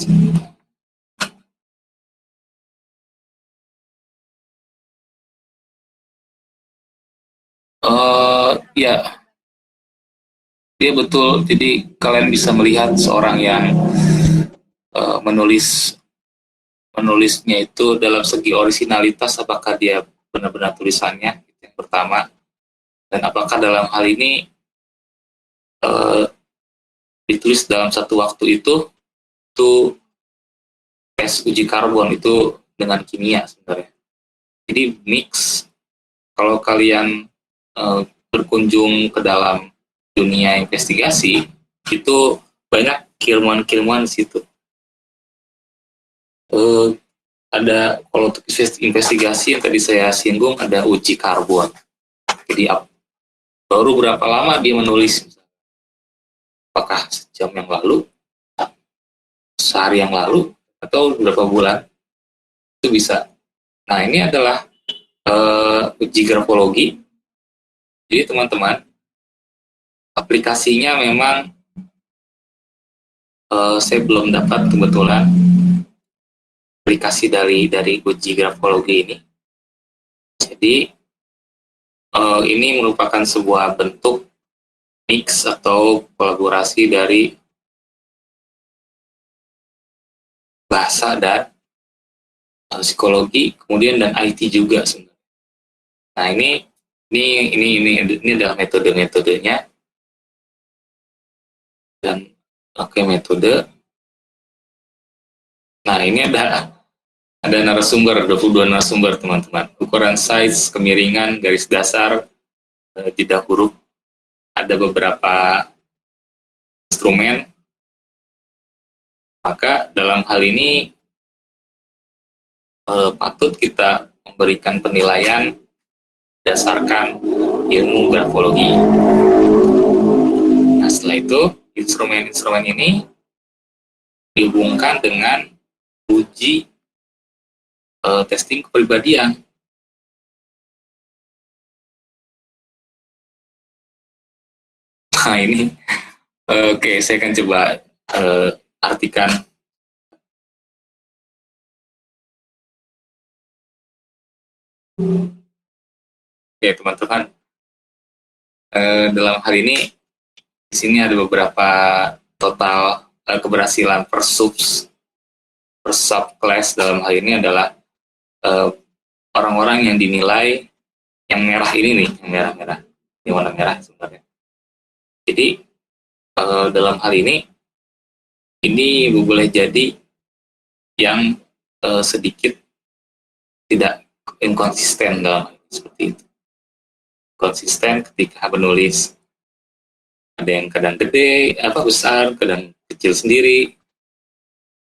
Ya, dia betul. Jadi kalian bisa melihat seorang yang menulisnya itu dalam segi originalitas, apakah dia benar-benar tulisannya, yang pertama, dan apakah dalam hal ini ditulis dalam satu waktu itu tes uji karbon itu dengan kimia sebenarnya. Jadi mix, kalau kalian berkunjung ke dalam dunia investigasi, itu banyak keilmuan-keilmuan di situ. Ada, kalau untuk investigasi yang tadi saya singgung, ada uji karbon. Jadi baru berapa lama dia menulis, apakah sejam yang lalu, sehari yang lalu, atau beberapa bulan, itu bisa. Nah, ini adalah uji grafologi. Jadi teman-teman, aplikasinya memang saya belum dapat kebetulan aplikasi dari uji grafologi ini. Jadi ini merupakan sebuah bentuk mix atau kolaborasi dari bahasa dan psikologi, kemudian dan IT juga sebenarnya. Nah, ini adalah metodenya. Dan metode. Nah, ini ada narasumber, 22 narasumber, teman-teman. Ukuran size, kemiringan, garis dasar, jeda huruf, ada beberapa instrumen. Maka dalam hal ini patut kita memberikan penilaian berdasarkan ilmu grafologi. Nah, setelah itu instrumen-instrumen ini dihubungkan dengan uji testing kepribadian. Nah, ini oke, saya akan coba artikan. Oke, teman-teman, dalam hal ini di sini ada beberapa total keberhasilan per subclass. Dalam hal ini adalah orang-orang yang dinilai yang merah ini nih, yang merah-merah, ini warna merah sebenarnya. Jadi dalam hal ini boleh jadi yang sedikit tidak inkonsisten dalam seperti itu. Konsisten ketika menulis, ada yang kadang gede, besar, kadang kecil sendiri,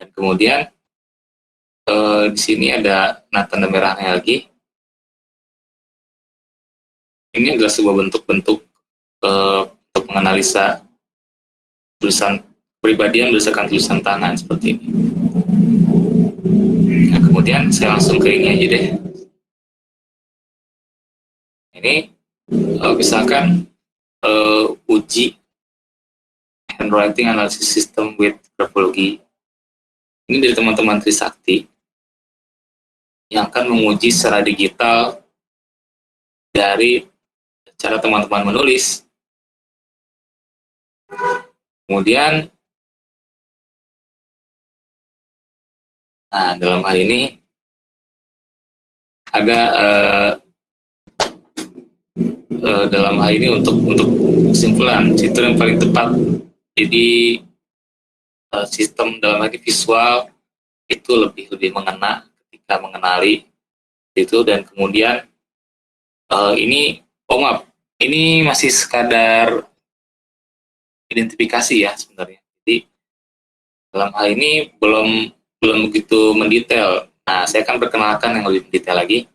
dan kemudian di sini ada tanda merahnya lagi. Ini adalah sebuah bentuk-bentuk untuk menganalisa tulisan kepribadian berdasarkan tulisan tangan seperti ini. Nah, kemudian saya langsung ke ini aja deh. Ini misalkan uji handwriting analysis system with grafology. Ini dari teman-teman Trisakti yang akan menguji secara digital dari cara teman-teman menulis. Kemudian, nah, dalam hal ini ada dalam hal ini untuk kesimpulan fitur yang paling tepat. Jadi sistem dalam arti visual itu lebih mengena ketika mengenali itu, dan kemudian ini maaf, ini masih sekadar identifikasi ya sebenarnya. Jadi dalam hal ini belum begitu mendetail. Nah, saya akan perkenalkan yang lebih mendetail lagi.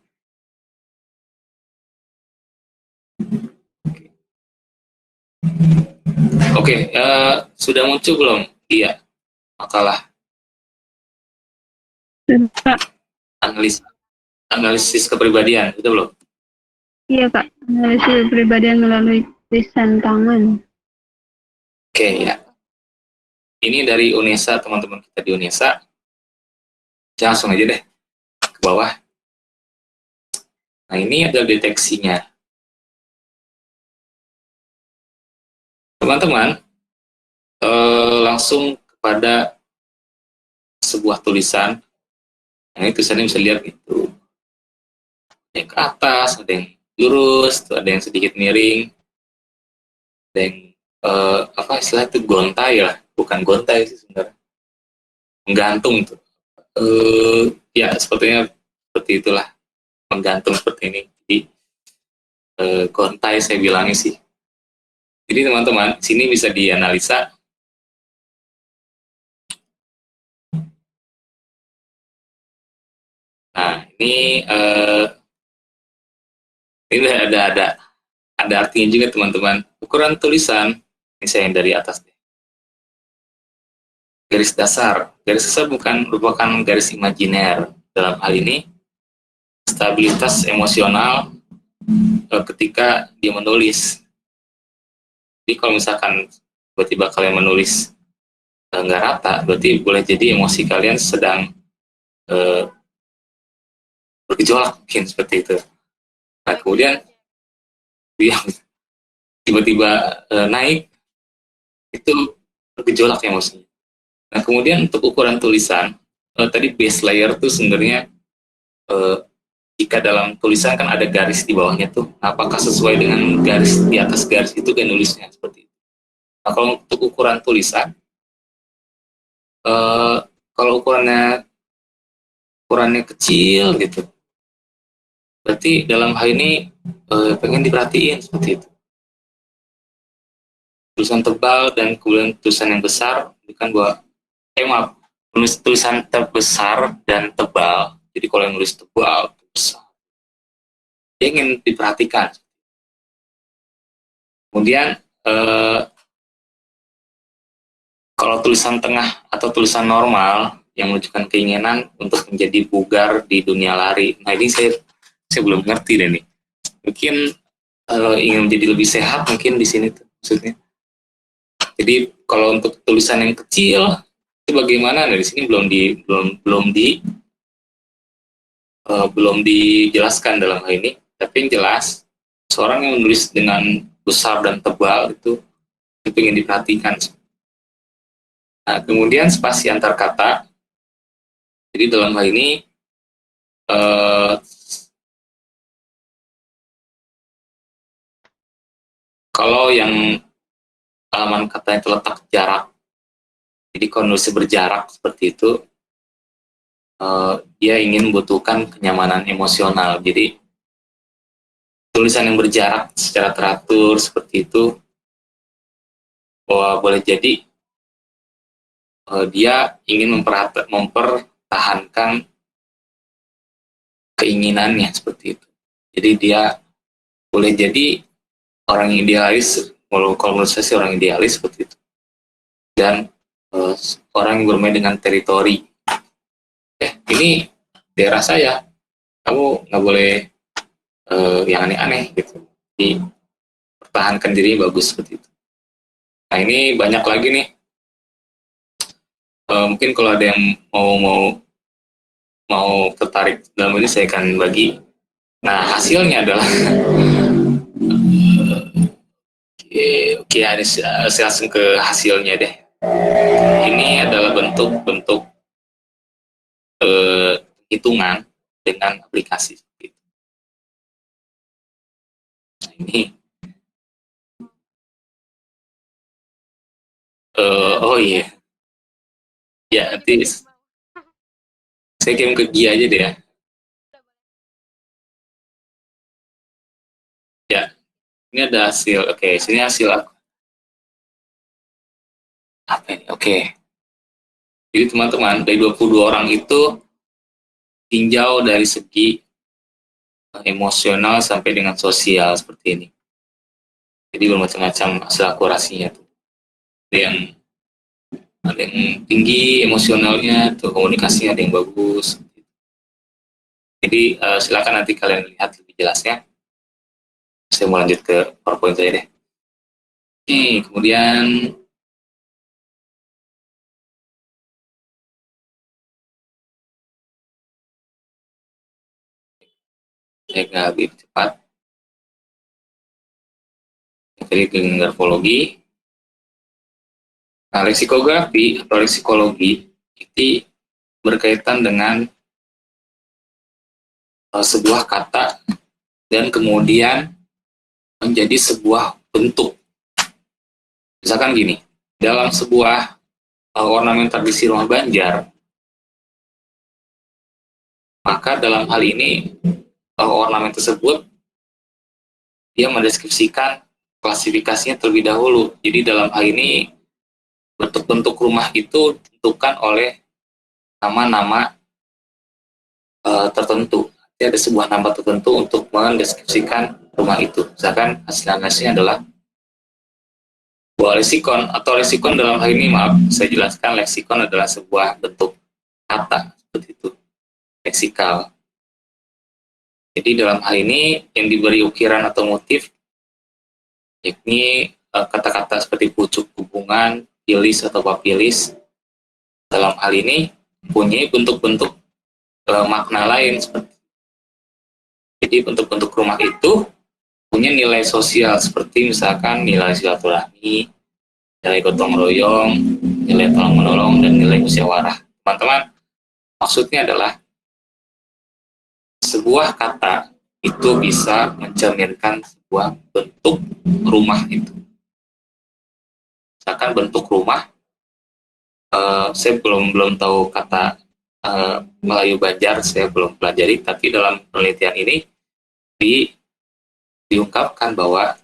Oke, sudah muncul belum? Iya, makalah analisis kepribadian, itu belum? Iya Kak, analisis kepribadian melalui tulisan tangan. Oke, ya. Ini dari UNESA, teman-teman kita di UNESA. Saya langsung aja deh ke bawah. Nah, ini adalah deteksinya. Teman-teman, langsung kepada sebuah tulisan. Nah, ini tulisannya bisa lihat gitu. Ada yang ke atas, ada yang lurus, ada yang sedikit miring, ada yang istilah itu gontai lah. bukan gontai sih sebenarnya, menggantung tuh. Ya sepertinya seperti itulah, menggantung seperti ini. Jadi gontai saya bilangnya sih. Jadi teman-teman, sini bisa dianalisa. Nah, ini ada artinya juga teman-teman. Ukuran tulisan, ini saya yang dari atas deh. Garis dasar. Garis dasar bukan merupakan garis imajiner. Dalam hal ini, stabilitas emosional ketika dia menulis. Jadi kalau misalkan tiba-tiba kalian menulis nggak rata, berarti boleh jadi emosi kalian sedang bergejolak mungkin seperti itu. Nah kemudian dia tiba-tiba naik, itu bergejolak emosinya. Nah kemudian untuk ukuran tulisan, tadi base layer tuh sebenarnya jika dalam tulisan kan ada garis di bawahnya tuh, apakah sesuai dengan garis di atas garis itu kan nulisnya seperti itu. Nah kalau untuk ukuran tulisan, kalau ukurannya kecil gitu, berarti dalam hal ini pengen diperhatiin seperti itu. Tulisan tebal dan kemudian tulisan yang besar, bukan bahwa maaf, nulis tulisan terbesar dan tebal. Jadi kalau yang nulis tebal, besar, dia ingin diperhatikan. Kemudian kalau tulisan tengah atau tulisan normal yang menunjukkan keinginan untuk menjadi bugar di dunia lari. Nah ini saya belum ngerti deh nih. Mungkin ingin menjadi lebih sehat mungkin di sini tuh maksudnya. Jadi kalau untuk tulisan yang kecil itu bagaimana? Nah di sini belum dijelaskan dalam hal ini. Tapi yang jelas seorang yang menulis dengan besar dan tebal itu ingin diperhatikan. Nah, kemudian spasi antar kata. Jadi dalam hal ini kalau yang halaman katanya terletak jarak, jadi kondisi berjarak seperti itu, dia ingin membutuhkan kenyamanan emosional. Jadi tulisan yang berjarak secara teratur seperti itu, boleh jadi dia ingin mempertahankan keinginannya seperti itu. Jadi dia boleh jadi orang idealis, kalau menurut saya sih orang idealis seperti itu. Dan orang yang bermain dengan teritori. Ini daerah saya, kamu nggak boleh yang aneh-aneh gitu. Jadi pertahankan diri bagus seperti itu. Nah ini banyak lagi nih. Mungkin kalau ada yang mau tertarik dalam ini saya akan bagi. Nah hasilnya adalah oke, saya langsung ke hasilnya deh. Ini adalah bentuk-bentuk hitungan dengan aplikasi. Nah, ini oh iya, ya nanti saya kirim ke Gia aja deh ya. Ya, ini ada hasil. Oke, sini hasil apa ini? Oke. Jadi teman-teman, dari 22 orang itu tinjau dari segi emosional sampai dengan sosial seperti ini. Jadi bermacam-macam hasil akurasinya tuh. Ada yang tinggi emosionalnya, tuh komunikasinya ada yang bagus. Jadi silakan nanti kalian lihat lebih jelasnya. Saya mau lanjut ke PowerPoint saya deh. Oke, kemudian saya nggak lebih cepat. Jadi ke morfologi. Nah, leksikografi atau leksikologi itu berkaitan dengan sebuah kata dan kemudian menjadi sebuah bentuk. Misalkan gini, dalam sebuah ornamen tradisi rumah Banjar, maka dalam hal ini ornamen tersebut dia mendeskripsikan klasifikasinya terlebih dahulu. Jadi dalam hal ini bentuk-bentuk rumah itu ditentukan oleh nama-nama tertentu. Jadi ada sebuah nama tertentu untuk mendeskripsikan rumah itu. Misalkan hasilnya adalah sebuah leksikon, atau leksikon dalam hal ini, maaf saya jelaskan, leksikon adalah sebuah bentuk kata seperti itu, leksikal. Jadi dalam hal ini yang diberi ukiran atau motif yakni kata-kata seperti pucuk hubungan, pilis atau papilis. Dalam hal ini mempunyai bentuk-bentuk makna lain. Jadi bentuk-bentuk rumah itu punya nilai sosial seperti misalkan nilai silaturahmi, nilai gotong royong, nilai tolong menolong, dan nilai musyawarah. Teman-teman, maksudnya adalah sebuah kata itu bisa mencerminkan sebuah bentuk rumah itu. Misalkan bentuk rumah, saya belum tahu kata Melayu Banjar, saya belum pelajari, tapi dalam penelitian ini diungkapkan bahwa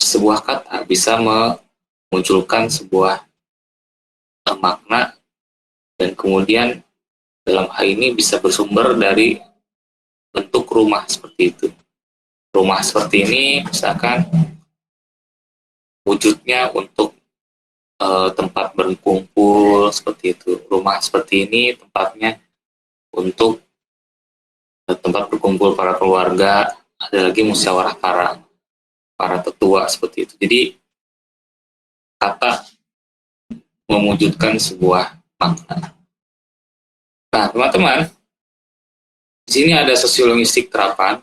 sebuah kata bisa memunculkan sebuah makna, dan kemudian dalam hal ini bisa bersumber dari bentuk rumah seperti itu. Rumah seperti ini misalkan wujudnya untuk tempat berkumpul seperti itu. Rumah seperti ini tempatnya untuk tempat berkumpul para keluarga, ada lagi musyawarah para tetua seperti itu. Jadi kata mewujudkan sebuah makna. Nah, teman-teman, di sini ada sosiolinguistik terapan.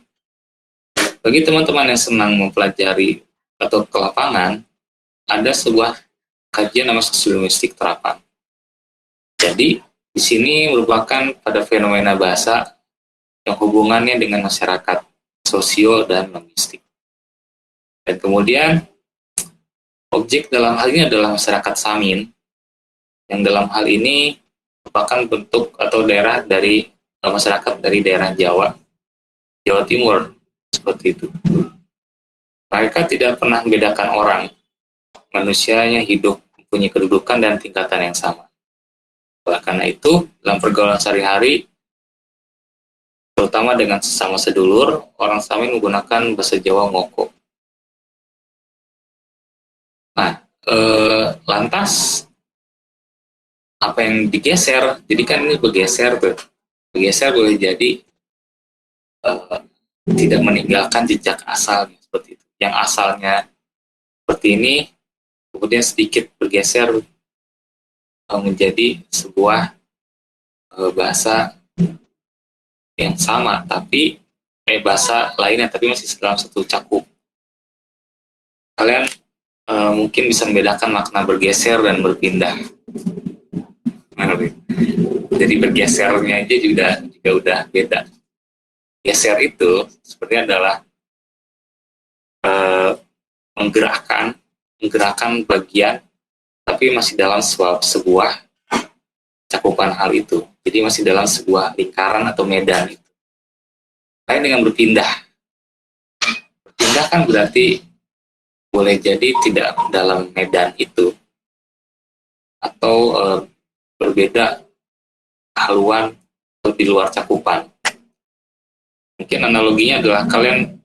Bagi teman-teman yang senang mempelajari atau ke lapangan, ada sebuah kajian nama sosiolinguistik terapan. Jadi, di sini merupakan pada fenomena bahasa yang hubungannya dengan masyarakat, sosio dan linguistik. Dan kemudian, objek dalam hal ini adalah masyarakat Samin, yang dalam hal ini merupakan bentuk atau daerah dari masyarakat dari daerah Jawa Timur, seperti itu. Mereka tidak pernah membedakan orang, manusianya hidup mempunyai kedudukan dan tingkatan yang sama. Oleh karena itu, dalam pergaulan sehari-hari, terutama dengan sesama sedulur, orang Samin menggunakan bahasa Jawa ngoko. Nah, lantas apa yang digeser? Jadi kan ini bergeser tuh. Bergeser boleh jadi tidak meninggalkan jejak asalnya seperti itu. Yang asalnya seperti ini, kemudian sedikit bergeser menjadi sebuah bahasa yang sama, tapi bahasa lainnya, tapi masih dalam satu cakup. Kalian mungkin bisa membedakan makna bergeser dan berpindah. Jadi bergesernya aja juga udah beda. Geser itu sepertinya adalah menggerakkan bagian, tapi masih dalam sebuah cakupan hal itu. Jadi masih dalam sebuah lingkaran atau medan itu. Lain dengan berpindah. Berpindah kan berarti boleh jadi tidak dalam medan itu, atau berbeda haluan atau di luar cakupan. Mungkin analoginya adalah kalian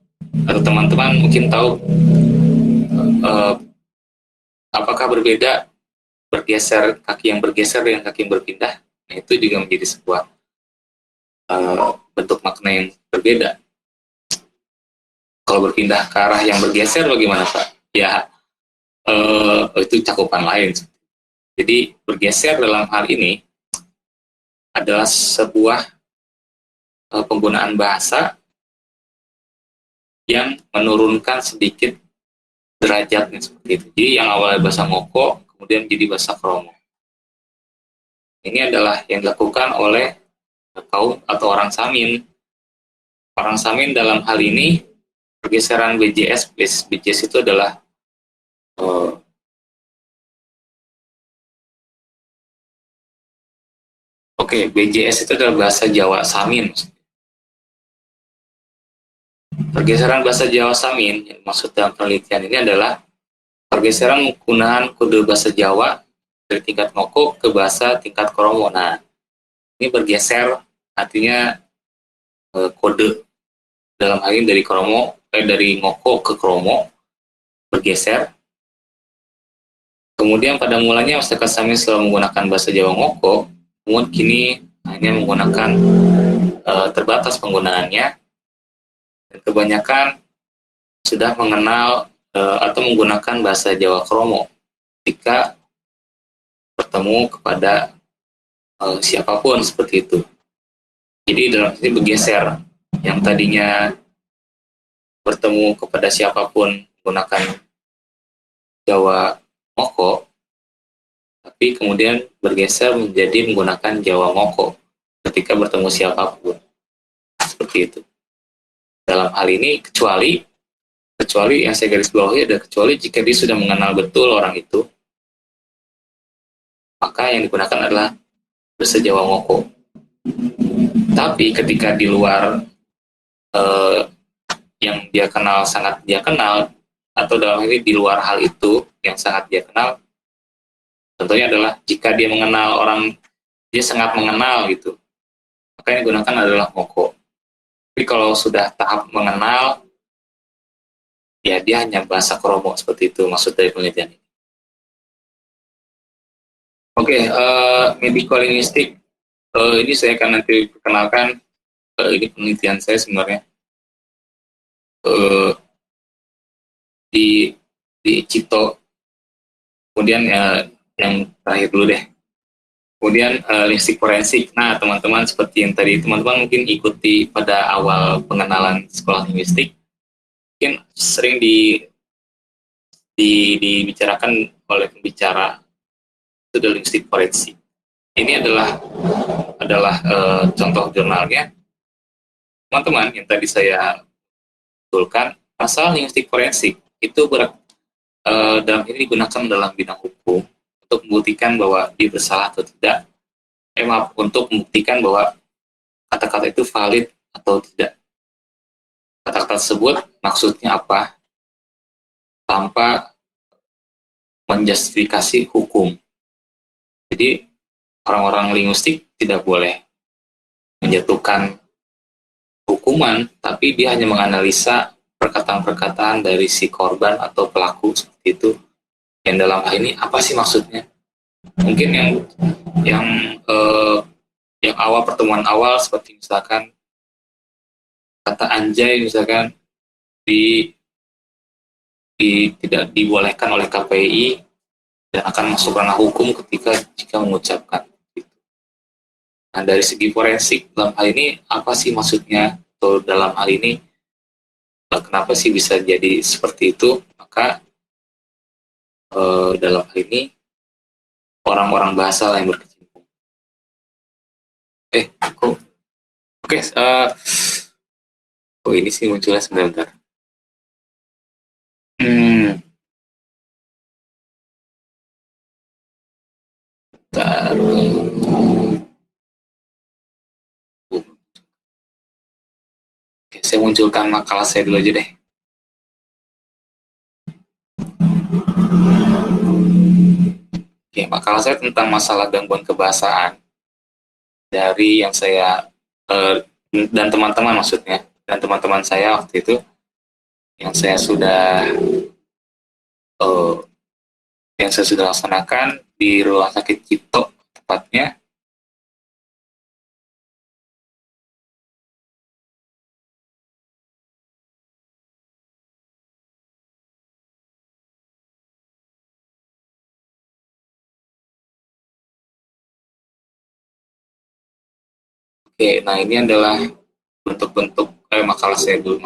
atau teman-teman mungkin tahu apakah berbeda bergeser, kaki yang bergeser dengan kaki yang berpindah. Nah, itu juga menjadi sebuah bentuk makna yang berbeda. Kalau berpindah ke arah yang bergeser bagaimana, Pak? Ya, itu cakupan lain. Jadi bergeser dalam hal ini adalah sebuah penggunaan bahasa yang menurunkan sedikit derajatnya seperti itu. Jadi yang awalnya bahasa ngoko kemudian jadi bahasa kromo. Ini adalah yang dilakukan oleh kaum atau orang Samin. Orang Samin dalam hal ini pergeseran BJS itu adalah Oke, BJS itu adalah bahasa Jawa Samin. Pergeseran bahasa Jawa Samin yang maksud dalam penelitian ini adalah pergeseran penggunaan kode bahasa Jawa dari tingkat ngoko ke bahasa tingkat kromo. Nah, ini bergeser artinya kode dalam hal ini dari ngoko ke kromo bergeser. Kemudian pada mulanya masyarakat Samin selalu menggunakan bahasa Jawa ngoko, namun kini hanya menggunakan terbatas penggunaannya, dan kebanyakan sudah mengenal atau menggunakan bahasa Jawa kromo ketika bertemu kepada siapapun seperti itu. Jadi dalam sini bergeser, yang tadinya bertemu kepada siapapun menggunakan Jawa Moko, tapi kemudian bergeser menjadi menggunakan Jawa Moko ketika bertemu siapapun. Seperti itu. Dalam hal ini kecuali yang saya garis bawahi ada kecuali jika dia sudah mengenal betul orang itu, maka yang digunakan adalah bahasa Jawa Moko. Tapi ketika di luar yang dia kenal, sangat dia kenal, atau dalam ini di luar hal itu yang sangat dia kenal, tentunya adalah jika dia mengenal orang, dia sangat mengenal gitu, maka yang digunakan adalah Moko. Tapi kalau sudah tahap mengenal, ya dia hanya bahasa kromo, seperti itu maksud dari penelitian ini. Oke, medico-linguistik, ini saya akan nanti perkenalkan, ini penelitian saya sebenarnya. Di Cito, kemudian yang terakhir dulu deh, kemudian linguistik forensik. Nah teman-teman, seperti yang tadi teman-teman mungkin ikuti pada awal pengenalan sekolah linguistik, mungkin sering dibicarakan oleh pembicara, itu adalah linguistik forensik. Ini adalah contoh jurnalnya teman-teman yang tadi saya betulkan. Masalah linguistik forensik itu dalam ini digunakan dalam bidang hukum untuk membuktikan bahwa dia bersalah atau tidak. Untuk membuktikan bahwa kata-kata itu valid atau tidak. Kata-kata tersebut maksudnya apa tanpa menjustifikasi hukum. Jadi orang-orang linguistik tidak boleh menjatuhkan hukuman, tapi dia hanya menganalisa perkataan-perkataan dari si korban atau pelaku seperti itu. Yang dalam hal ini apa sih maksudnya? Mungkin yang awal, pertemuan awal, seperti misalkan kata anjay misalkan tidak dibolehkan oleh KPI dan akan masuk ranah hukum jika mengucapkan. Nah dari segi forensik dalam hal ini apa sih maksudnya, atau dalam hal ini kenapa sih bisa jadi seperti itu? Maka dalam hal ini orang-orang bahasa lah yang berkecimpung. Ini sih munculnya sebentar. Saya munculkan makalah saya dulu aja deh. Makalah saya tentang masalah gangguan kebahasaan dari yang saya dan teman-teman, maksudnya, dan teman-teman saya waktu itu yang saya sudah laksanakan di Rumah Sakit Cipto tepatnya. Nah ini adalah bentuk-bentuk makalah saya dulu.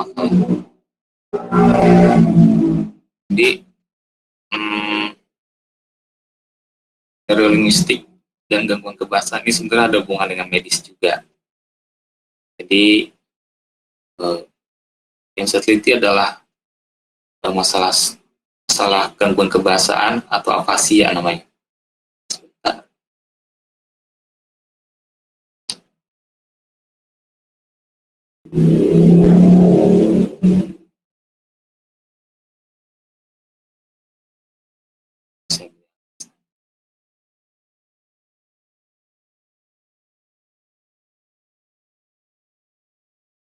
Jadi neurolinguistik dan gangguan kebahasaan ini sebenarnya ada hubungan dengan medis juga. Jadi yang saya teliti adalah masalah gangguan kebahasaan atau afasia namanya.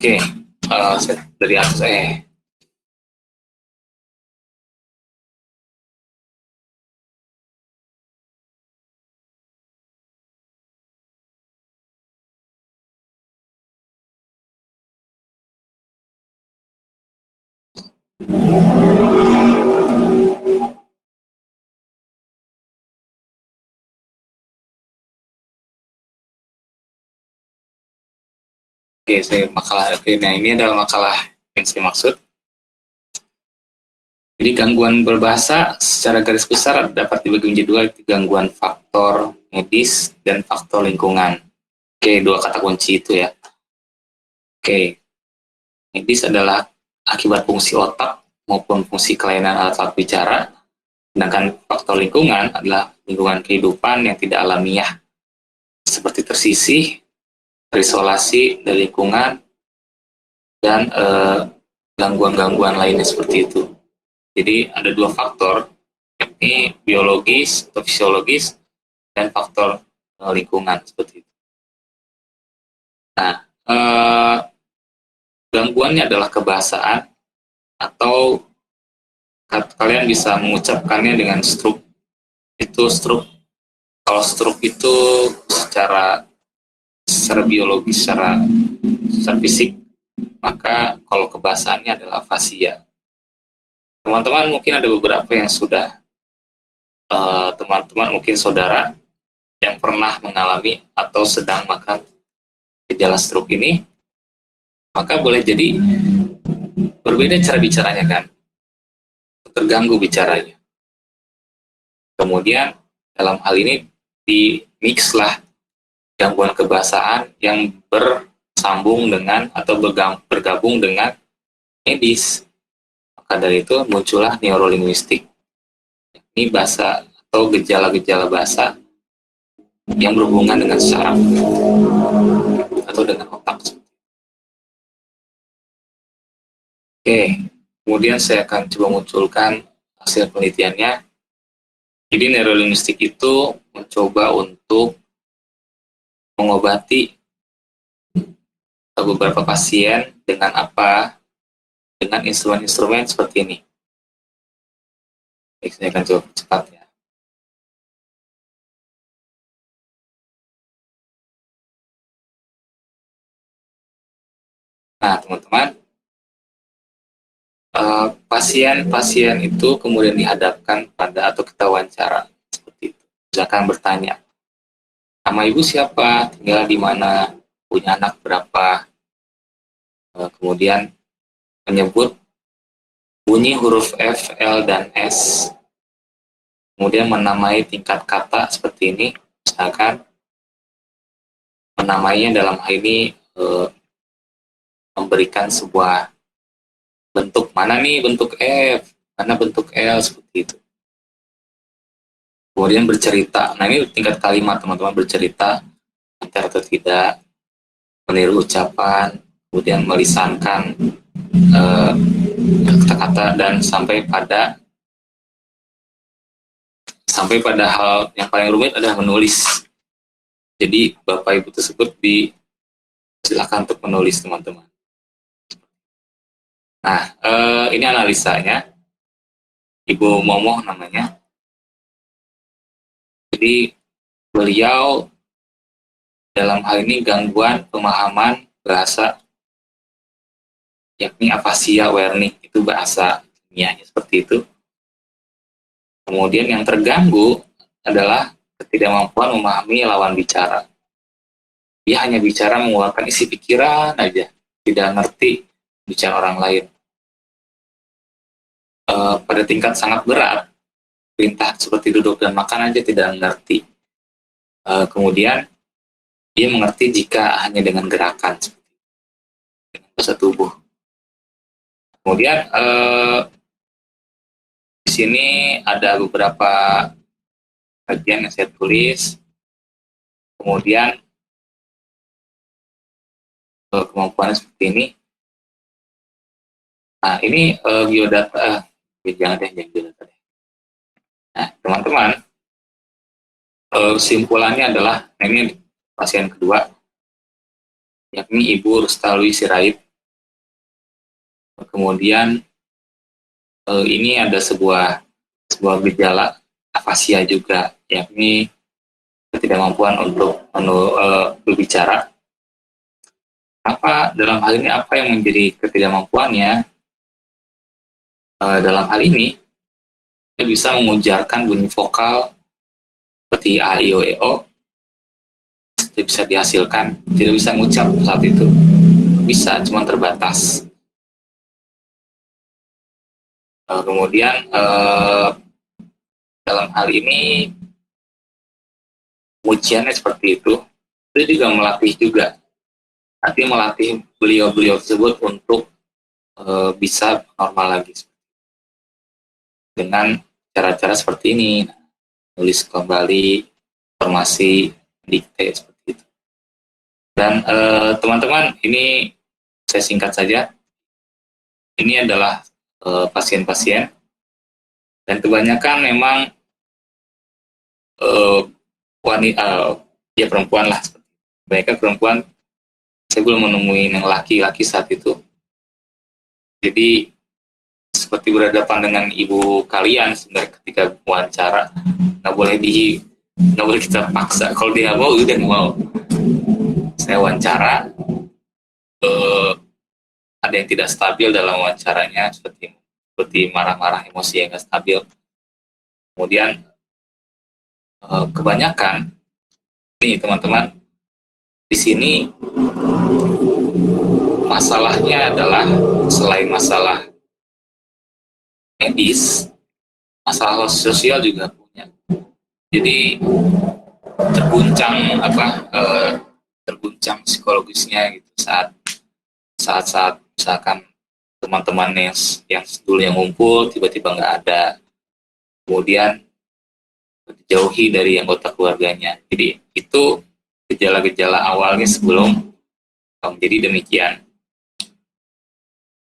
Oke, dari atas Oke, nah ini adalah makalah yang saya maksud. Jadi gangguan berbahasa secara garis besar dapat dibagi menjadi dua, gangguan faktor medis dan faktor lingkungan. Oke, dua kata kunci itu ya. Oke, medis adalah akibat fungsi otak maupun fungsi kelainan alat-alat bicara, sedangkan faktor lingkungan adalah lingkungan kehidupan yang tidak alamiah, seperti tersisih, terisolasi dari lingkungan, dan gangguan-gangguan lainnya seperti itu. Jadi ada dua faktor, yakni biologis atau fisiologis dan faktor lingkungan seperti itu. Nah, gangguannya adalah kebahasaan atau kalian bisa mengucapkannya dengan stroke. Itu stroke. Kalau stroke itu secara biologis, secara fisik, maka kalau kebahasaannya adalah afasia. Teman-teman mungkin ada beberapa yang sudah teman-teman mungkin saudara yang pernah mengalami atau sedang makan gejala stroke ini, maka boleh jadi berbeda cara bicaranya kan, terganggu bicaranya. Kemudian dalam hal ini di mix lah gangguan kebahasaan yang bersambung dengan atau bergabung dengan medis. Maka dari itu muncullah neurolinguistik. Ini bahasa atau gejala-gejala bahasa yang berhubungan dengan saraf atau dengan otak. Oke, kemudian saya akan coba munculkan hasil penelitiannya. Jadi neurolinguistik itu mencoba untuk mengobati beberapa pasien dengan apa? Dengan instrumen-instrumen seperti ini. Baik, saya akan coba cepat ya. Nah, teman-teman, pasien-pasien itu kemudian dihadapkan pada atau kita wawancara seperti itu. Misalkan bertanya, nama ibu siapa, tinggal di mana, punya anak berapa, kemudian menyebut bunyi huruf F, L, dan S, kemudian menamai tingkat kata seperti ini, misalkan menamainya dalam hal ini memberikan sebuah bentuk, mana nih bentuk F, mana bentuk L, seperti itu. Kemudian bercerita, nah ini tingkat kalimat teman-teman, bercerita benar atau tidak, meniru ucapan, kemudian melisankan kata-kata, dan sampai pada hal yang paling rumit adalah menulis. Jadi Bapak Ibu tersebut silakan untuk menulis, teman-teman. Nah, ini analisanya, Ibu Momoh namanya. Jadi beliau dalam hal ini gangguan pemahaman bahasa, yakni afasia wernik, itu bahasa kimianya seperti itu. Kemudian yang terganggu adalah ketidakmampuan memahami lawan bicara. Dia hanya bicara mengeluarkan isi pikiran aja, tidak ngerti bicara orang lain. Pada tingkat sangat berat, perintah seperti duduk dan makan aja tidak mengerti. Kemudian dia mengerti jika hanya dengan gerakan, dengan bahasa tubuh. Kemudian di sini ada beberapa bagian yang saya tulis. Kemudian kemampuannya seperti ini. Nah, ini biodata, jangan biodata deh. Nah, teman-teman, kesimpulannya adalah, nah ini pasien kedua, yakni Ibu Rustalwi Sirait. Kemudian ini ada sebuah gejala afasia juga, yakni ketidakmampuan untuk berbicara. Dalam hal ini apa yang menjadi ketidakmampuannya? Dalam hal ini dia bisa mengujarkan bunyi vokal seperti a, i, o, e, o, tidak bisa dihasilkan, tidak bisa mengucap saat itu, bisa, cuma terbatas. Kemudian dalam hal ini ujiannya seperti itu juga melatih juga, nanti melatih beliau-beliau tersebut untuk bisa normal lagi dengan cara-cara seperti ini, nulis kembali informasi, dikte seperti itu. Dan teman-teman, ini saya singkat saja. Ini adalah pasien-pasien, dan kebanyakan memang wanita, ya perempuan lah. Kebanyakan perempuan, saya belum menemui yang laki-laki saat itu. Jadi seperti berhadapan dengan ibu kalian sebenarnya ketika wawancara, nggak boleh kita paksa. Kalau dia mau, udah nggak mau. Saya wawancara, ada yang tidak stabil dalam wawancaranya, seperti marah-marah, emosi yang nggak stabil. Kemudian kebanyakan nih teman-teman, di sini masalahnya adalah selain masalah medis, masalah sosial juga punya. Jadi terguncang psikologisnya gitu saat misalkan teman-teman yang dulu yang ngumpul tiba-tiba nggak ada, kemudian dijauhi dari anggota keluarganya. Jadi itu gejala-gejala awalnya sebelum menjadi demikian.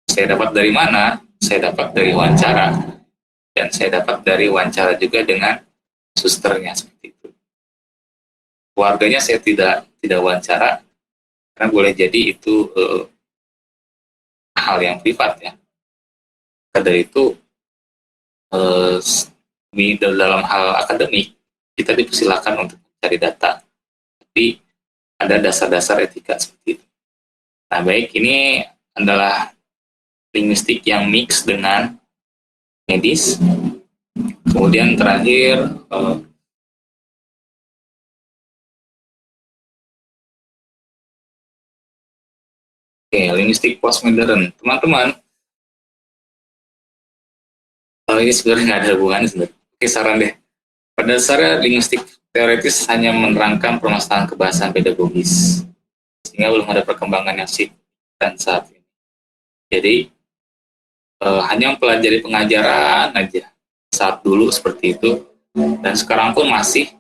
Saya dapat dari mana? Saya dapat dari wawancara, dan saya dapat dari wawancara juga dengan susternya seperti itu. Keluarganya saya tidak wawancara, karena boleh jadi itu hal yang privat ya. Dari itu dalam hal akademik kita dipersilakan untuk mencari data, tapi ada dasar-dasar etika seperti itu. Nah, baik, ini adalah linguistik yang mix dengan medis. Kemudian terakhir linguistik postmodern. Teman-teman, ini sebenarnya nggak ada hubungannya sebenarnya. Oke, saran deh. Pada dasarnya linguistik teoritis hanya menerangkan permasalahan kebahasaan pedagogis, sehingga belum ada perkembangan yang signifikan saat ini. Jadi hanya mempelajari pengajaran aja saat dulu seperti itu, dan sekarang pun masih.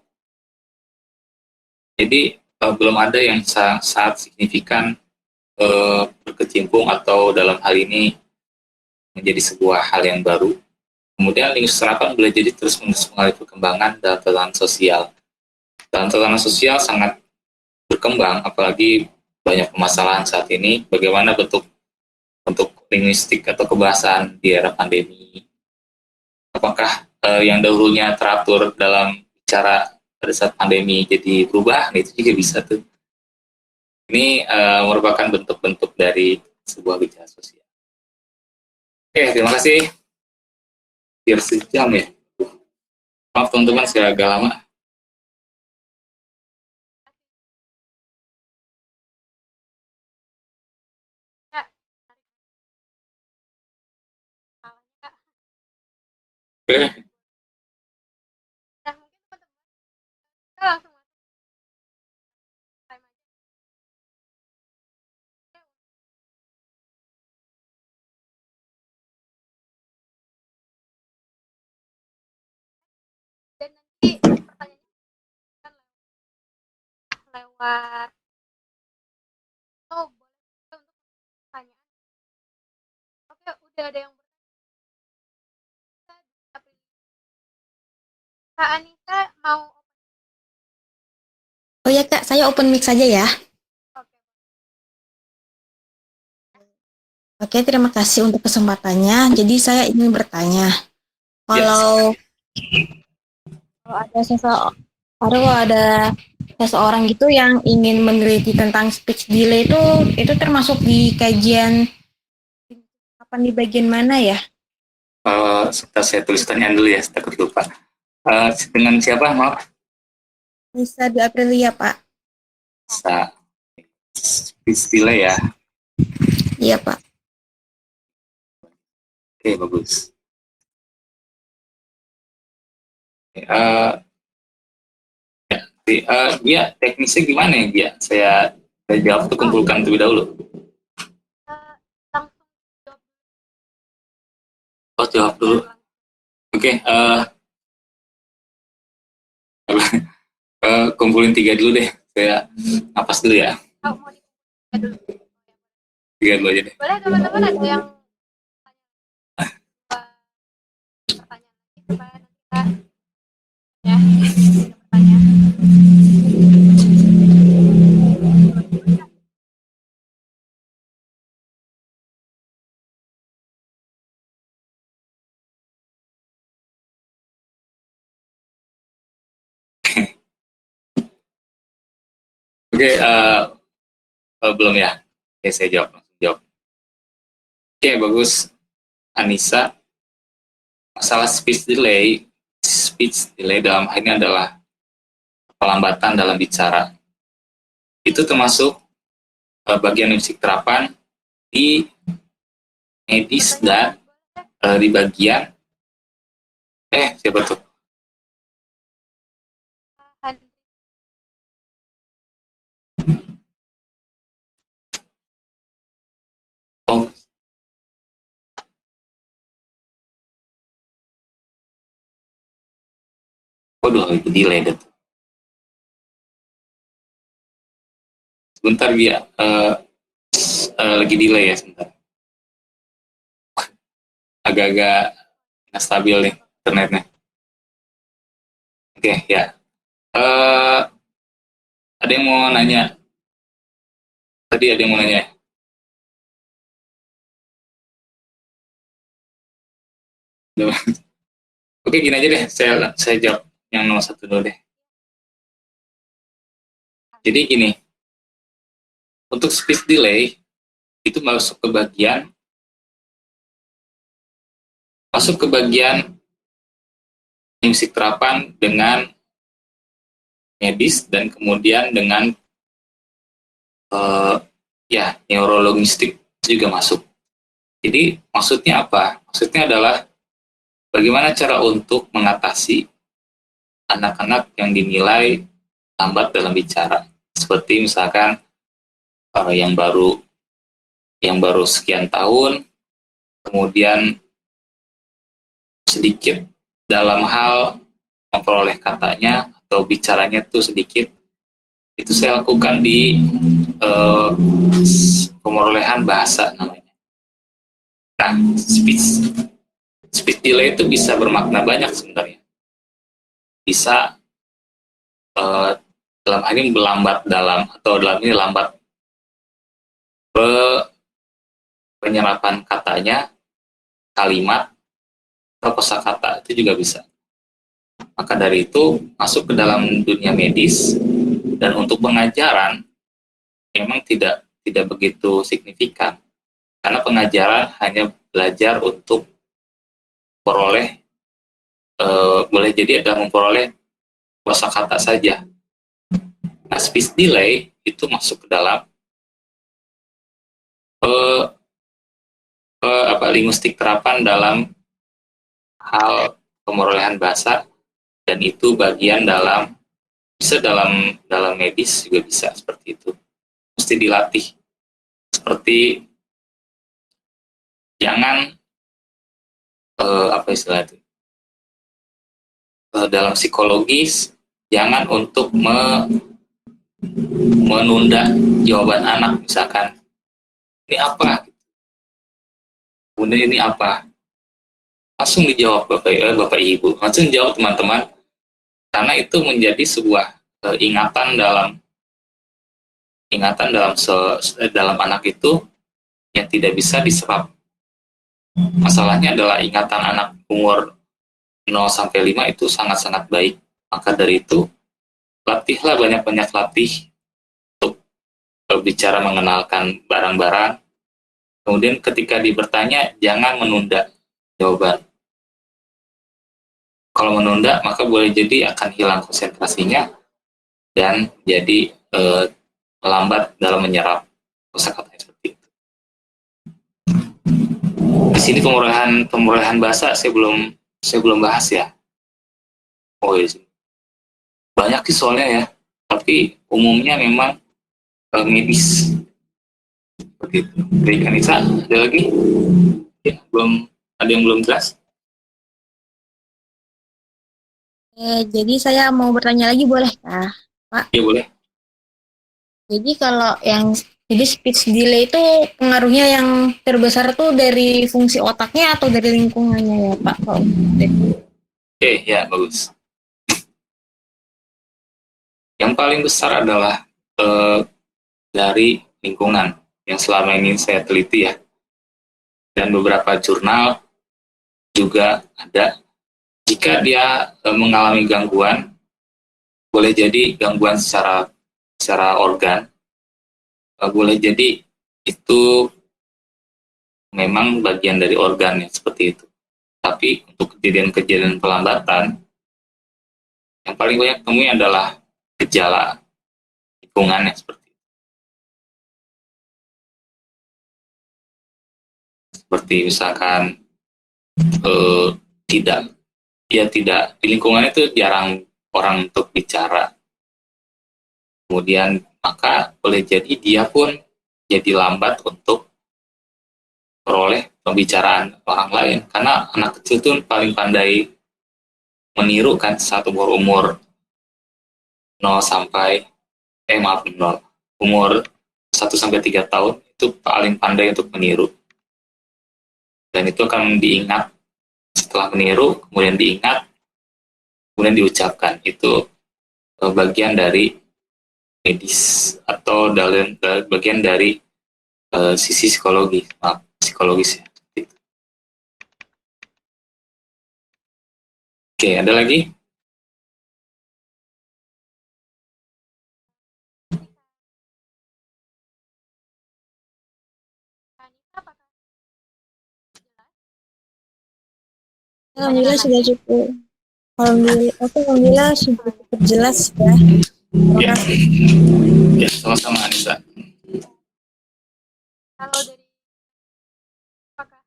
Jadi belum ada yang sangat signifikan berkecimpung atau dalam hal ini menjadi sebuah hal yang baru. Kemudian linguistik serapan boleh jadi terus mengalami perkembangan dalam tatanan sosial. Dalam tatanan sosial sangat berkembang, apalagi banyak permasalahan saat ini. Bagaimana bentuk linguistik atau kebahasaan di era pandemi? Apakah yang dahulunya teratur dalam bicara pada saat pandemi jadi berubah? Itu juga bisa tuh. Ini merupakan bentuk-bentuk dari sebuah bicara sosial. Oke, terima kasih. Hampir sejam ya. Maaf teman-teman, saya agak lama. Oke. Dan nanti pertanyaannya kan lewat oh ada yang Kak Anissa mau Oh ya Kak, saya open mic saja ya. oke. Oke, terima kasih untuk kesempatannya. Jadi saya ingin bertanya, kalau kalau ada seseorang gitu yang ingin meneliti tentang speech delay itu termasuk di kajian kapan di bagian mana ya? Sebentar saya tulis pertanyaan dulu ya, takut lupa. Dengan siapa, maaf? Bisa 2 Aprilia Pak. Speech delay ya. Iya Pak. Oke, bagus. Uh, dia teknisnya gimana ya, dia? Saya jawab tuh, kumpulkan terlebih dahulu. Langsung jawab Oh, jawab dulu. Oke, kumpulin 3 dulu deh. Saya napas dulu ya. mau dikumpulkan dulu. 3 dulu aja deh. Boleh teman-teman ada yang pertanyaan lagi supaya nanti kita ya bertanya. Oke, belum ya? Oke, saya jawab. Oke, bagus. Anissa, masalah speech delay dalam hal ini adalah pelambatan dalam bicara. Itu termasuk bagian musik terapan di medis dan di bagian siapa tuh? Oh, waduh, itu delay deh. Sebentar dia lagi delay ya, sebentar. Agak-agak nggak stabil nih internetnya. Oke, ya. Ada yang mau nanya? Tadi ada yang mau nanya? Oke, gini aja deh. Saya jawab yang nomor 1 dulu deh. Jadi gini, untuk speech delay itu masuk ke bagian musik terapan dengan medis dan kemudian dengan neurologistik juga masuk. Jadi maksudnya apa? Maksudnya adalah bagaimana cara untuk mengatasi anak-anak yang dinilai lambat dalam bicara. Seperti misalkan yang baru sekian tahun, kemudian sedikit dalam hal memperoleh katanya atau bicaranya itu sedikit. Itu saya lakukan di pemerolehan bahasa namanya. Nah, speech delay itu bisa bermakna banyak sebenarnya. Bisa dalam hal ini lambat penyerapan katanya, kalimat, atau kosakata itu juga bisa. Maka dari itu masuk ke dalam dunia medis, dan untuk pengajaran memang tidak begitu signifikan, karena pengajaran hanya belajar untuk memperoleh boleh jadi adalah memperoleh kosakata saja. Nah, speech delay itu masuk ke dalam linguistik terapan dalam hal pemerolehan bahasa, dan itu bagian bisa dalam medis juga bisa seperti itu. Mesti dilatih. Seperti jangan istilah itu, dalam psikologis jangan untuk menunda jawaban anak, misalkan ini apa, Kemudian ini apa? Langsung dijawab Bapak Ibu. Langsung jawab teman-teman. Karena itu menjadi sebuah dalam anak itu yang tidak bisa diserap. Masalahnya adalah ingatan anak umur 0 sampai 5 itu sangat-sangat baik. Maka dari itu, latihlah banyak-banyak latih untuk berbicara mengenalkan barang-barang. Kemudian ketika bertanya, jangan menunda jawaban. Kalau menunda, maka boleh jadi akan hilang konsentrasinya dan jadi lambat dalam menyerap kosakata seperti itu. Di sini pemrolehan bahasa saya belum bahas ya. Oh iya, banyak sih soalnya ya, tapi umumnya memang medis seperti itu. Baik, Anissa, ada lagi? Ya, ada yang belum jelas? Jadi saya mau bertanya lagi boleh kah? Ya boleh. Jadi kalau jadi speech delay itu pengaruhnya yang terbesar tuh dari fungsi otaknya atau dari lingkungannya ya Pak? Oke, ya bagus. Yang paling besar adalah dari lingkungan yang selama ini saya teliti ya. Dan beberapa jurnal juga ada. Jika dia mengalami gangguan, boleh jadi gangguan secara organ, boleh jadi itu memang bagian dari organnya seperti itu. Tapi untuk kejadian-kejadian pelambatan, yang paling banyak temui adalah gejala lingkungannya seperti itu. Seperti misalkan tidak di lingkungan itu jarang orang untuk bicara. Kemudian maka boleh jadi dia pun jadi lambat untuk peroleh pembicaraan orang lain, karena anak kecil itu paling pandai meniru kan saat umur 0 sampai 0, umur 1 sampai 3 tahun itu paling pandai untuk meniru, dan itu akan diingat setelah meniru, kemudian diingat, kemudian diucapkan. Itu bagian dari medis atau bagian dari sisi psikologis ya. Oke, ada lagi? Anissa, apakah jelas? Alhamdulillah sudah cukup. Alhamdulillah sudah cukup jelas ya. Ya, ya sama-sama Anissa. Kalau dari apakah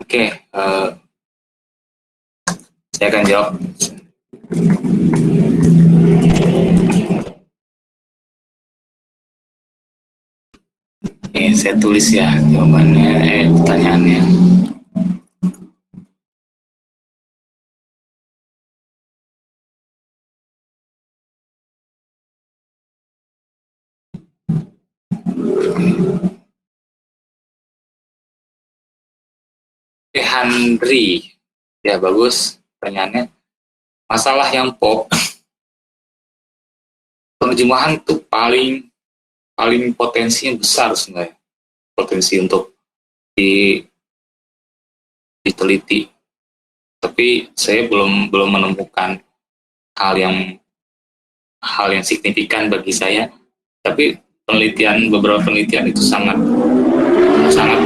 Oke, saya akan jawab. Ini saya tulis ya jawabannya, pertanyaannya. Handri, ya bagus pertanyaannya. Masalah yang pop, penerjemahan itu paling potensinya besar sebenarnya, potensi untuk diteliti. Tapi saya belum menemukan hal yang signifikan bagi saya. Tapi beberapa penelitian itu sangat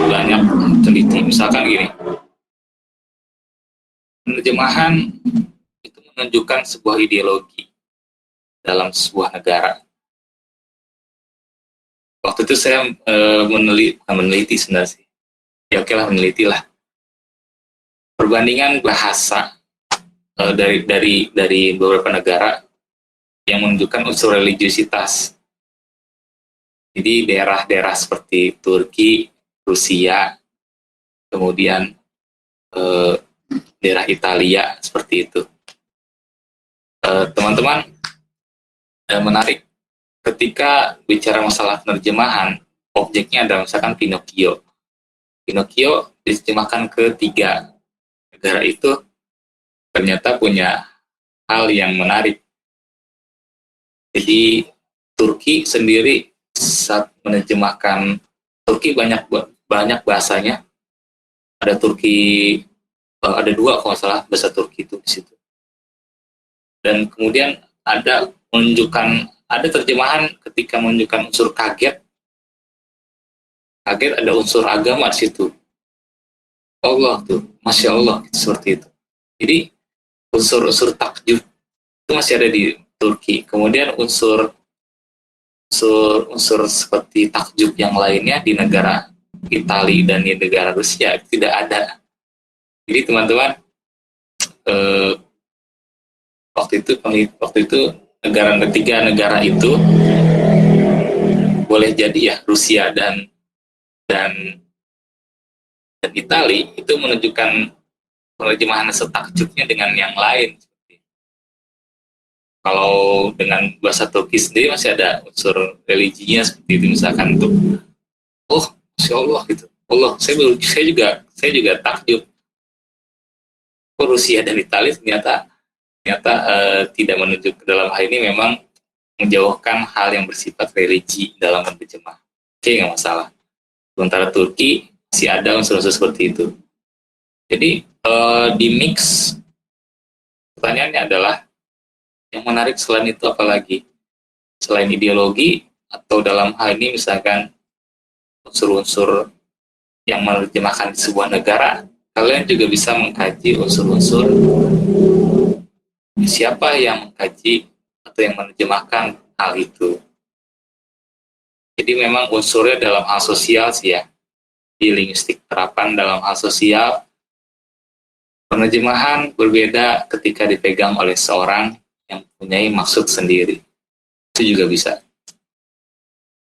banyak teliti. Misalkan gini, penerjemahan itu menunjukkan sebuah ideologi dalam sebuah negara. waktu itu saya meneliti sebenarnya sih. Ya oke lah, meneliti lah perbandingan bahasa dari beberapa negara yang menunjukkan unsur religiusitas. Jadi daerah-daerah seperti Turki, Rusia, kemudian daerah Italia seperti itu. Teman-teman, menarik ketika bicara masalah penerjemahan, objeknya adalah misalkan Pinocchio. Pinocchio diterjemahkan ke 3 negara itu ternyata punya hal yang menarik. Jadi Turki sendiri saat menerjemahkan, Turki banyak bahasanya. Ada Turki, ada 2 kalau nggak salah bahasa Turki itu di situ. Dan kemudian ada terjemahan ketika menunjukkan unsur kaget ada unsur agama di situ. Allah tuh, Masya Allah, seperti itu. Jadi unsur-unsur takjub itu masih ada di Turki. Kemudian unsur seperti takjub yang lainnya di negara Italia dan di negara Rusia tidak ada. Jadi teman-teman, waktu itu ketiga negara itu boleh jadi ya Rusia dan Italia itu menunjukkan penerjemahan setakjubnya dengan yang lain. Kalau dengan bahasa Turki sendiri masih ada unsur religinya seperti itu, misalkan untuk Masya Allah gitu. Allah, saya juga takjub. Kok Rusia dan Italia ternyata tidak menunjuk dalam hal ini, memang menjauhkan hal yang bersifat religi dalam menerjemah. Oke, nggak masalah. Sementara Turki masih ada unsur-unsur seperti itu. Jadi di mix, pertanyaannya adalah yang menarik selain itu apalagi? Selain ideologi atau dalam hal ini misalkan unsur-unsur yang menerjemahkan di sebuah negara, kalian juga bisa mengkaji unsur-unsur siapa yang mengkaji atau yang menerjemahkan hal itu. Jadi memang unsurnya dalam hal sosial sih ya, di linguistik terapan dalam hal sosial, penerjemahan berbeda ketika dipegang oleh seorang yang mempunyai maksud sendiri. Itu juga bisa.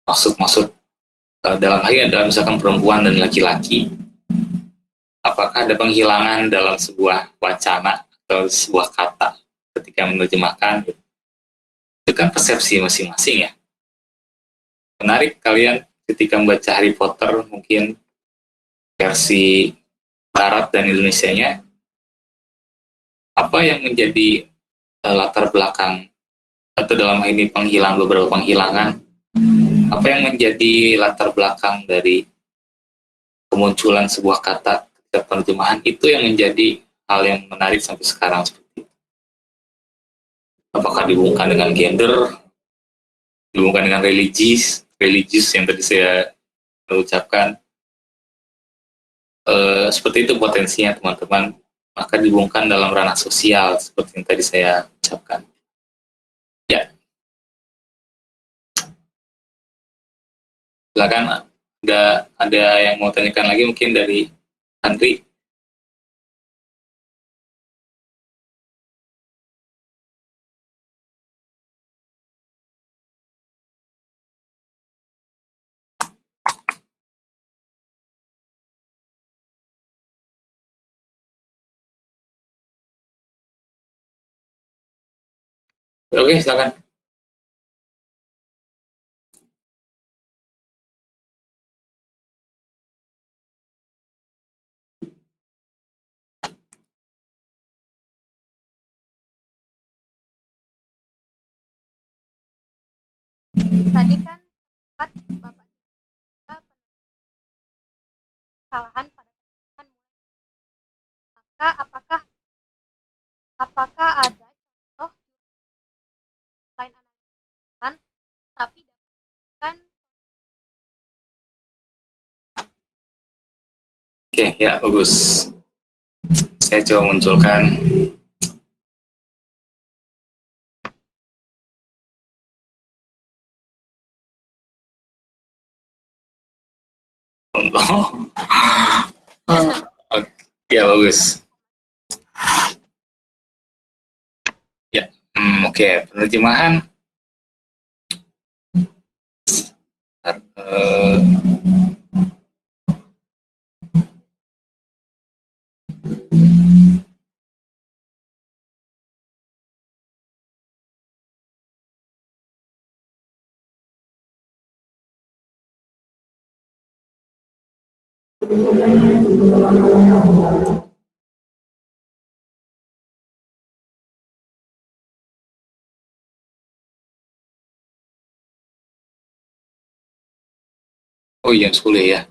Maksud dalam hal ini adalah misalkan perempuan dan laki-laki. Apakah ada penghilangan dalam sebuah wacana atau sebuah kata ketika menerjemahkan? Itu kan persepsi masing-masing ya. Menarik kalian ketika membaca Harry Potter, mungkin versi Barat dan Indonesianya, apa yang menjadi latar belakang atau dalam hal ini beberapa penghilangan, apa yang menjadi latar belakang dari kemunculan sebuah kata ketika penerjemahan, itu yang menjadi hal yang menarik sampai sekarang seperti itu. Apakah dihubungkan dengan gender, dihubungkan dengan religius yang tadi saya ucapkan, seperti itu potensinya teman-teman. Maka dihubungkan dalam ranah sosial seperti yang tadi saya ucapkan. Ya, silakan, ada yang mau tanyakan lagi mungkin dari Andri. Oke, silakan. Tadi kan sempat Bapak juga kesalahan pada penerjemahan. Maka apakah ada contoh lain analisan tapi dapatkan Oke, ya bagus. Saya coba munculkan. Oh. Ya bagus. Ya, oke. Penerjemahan. Eh, oh iya, 10 ya.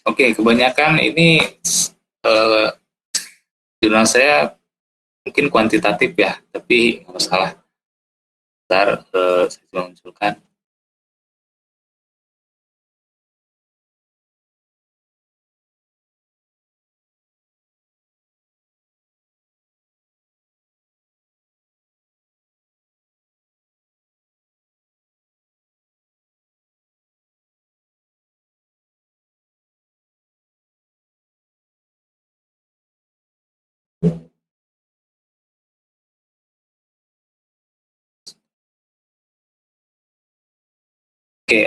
Oke, kebanyakan ini eh, jurnal saya mungkin kuantitatif ya, tapi nggak masalah. Ntar saya coba munculkan. Oke,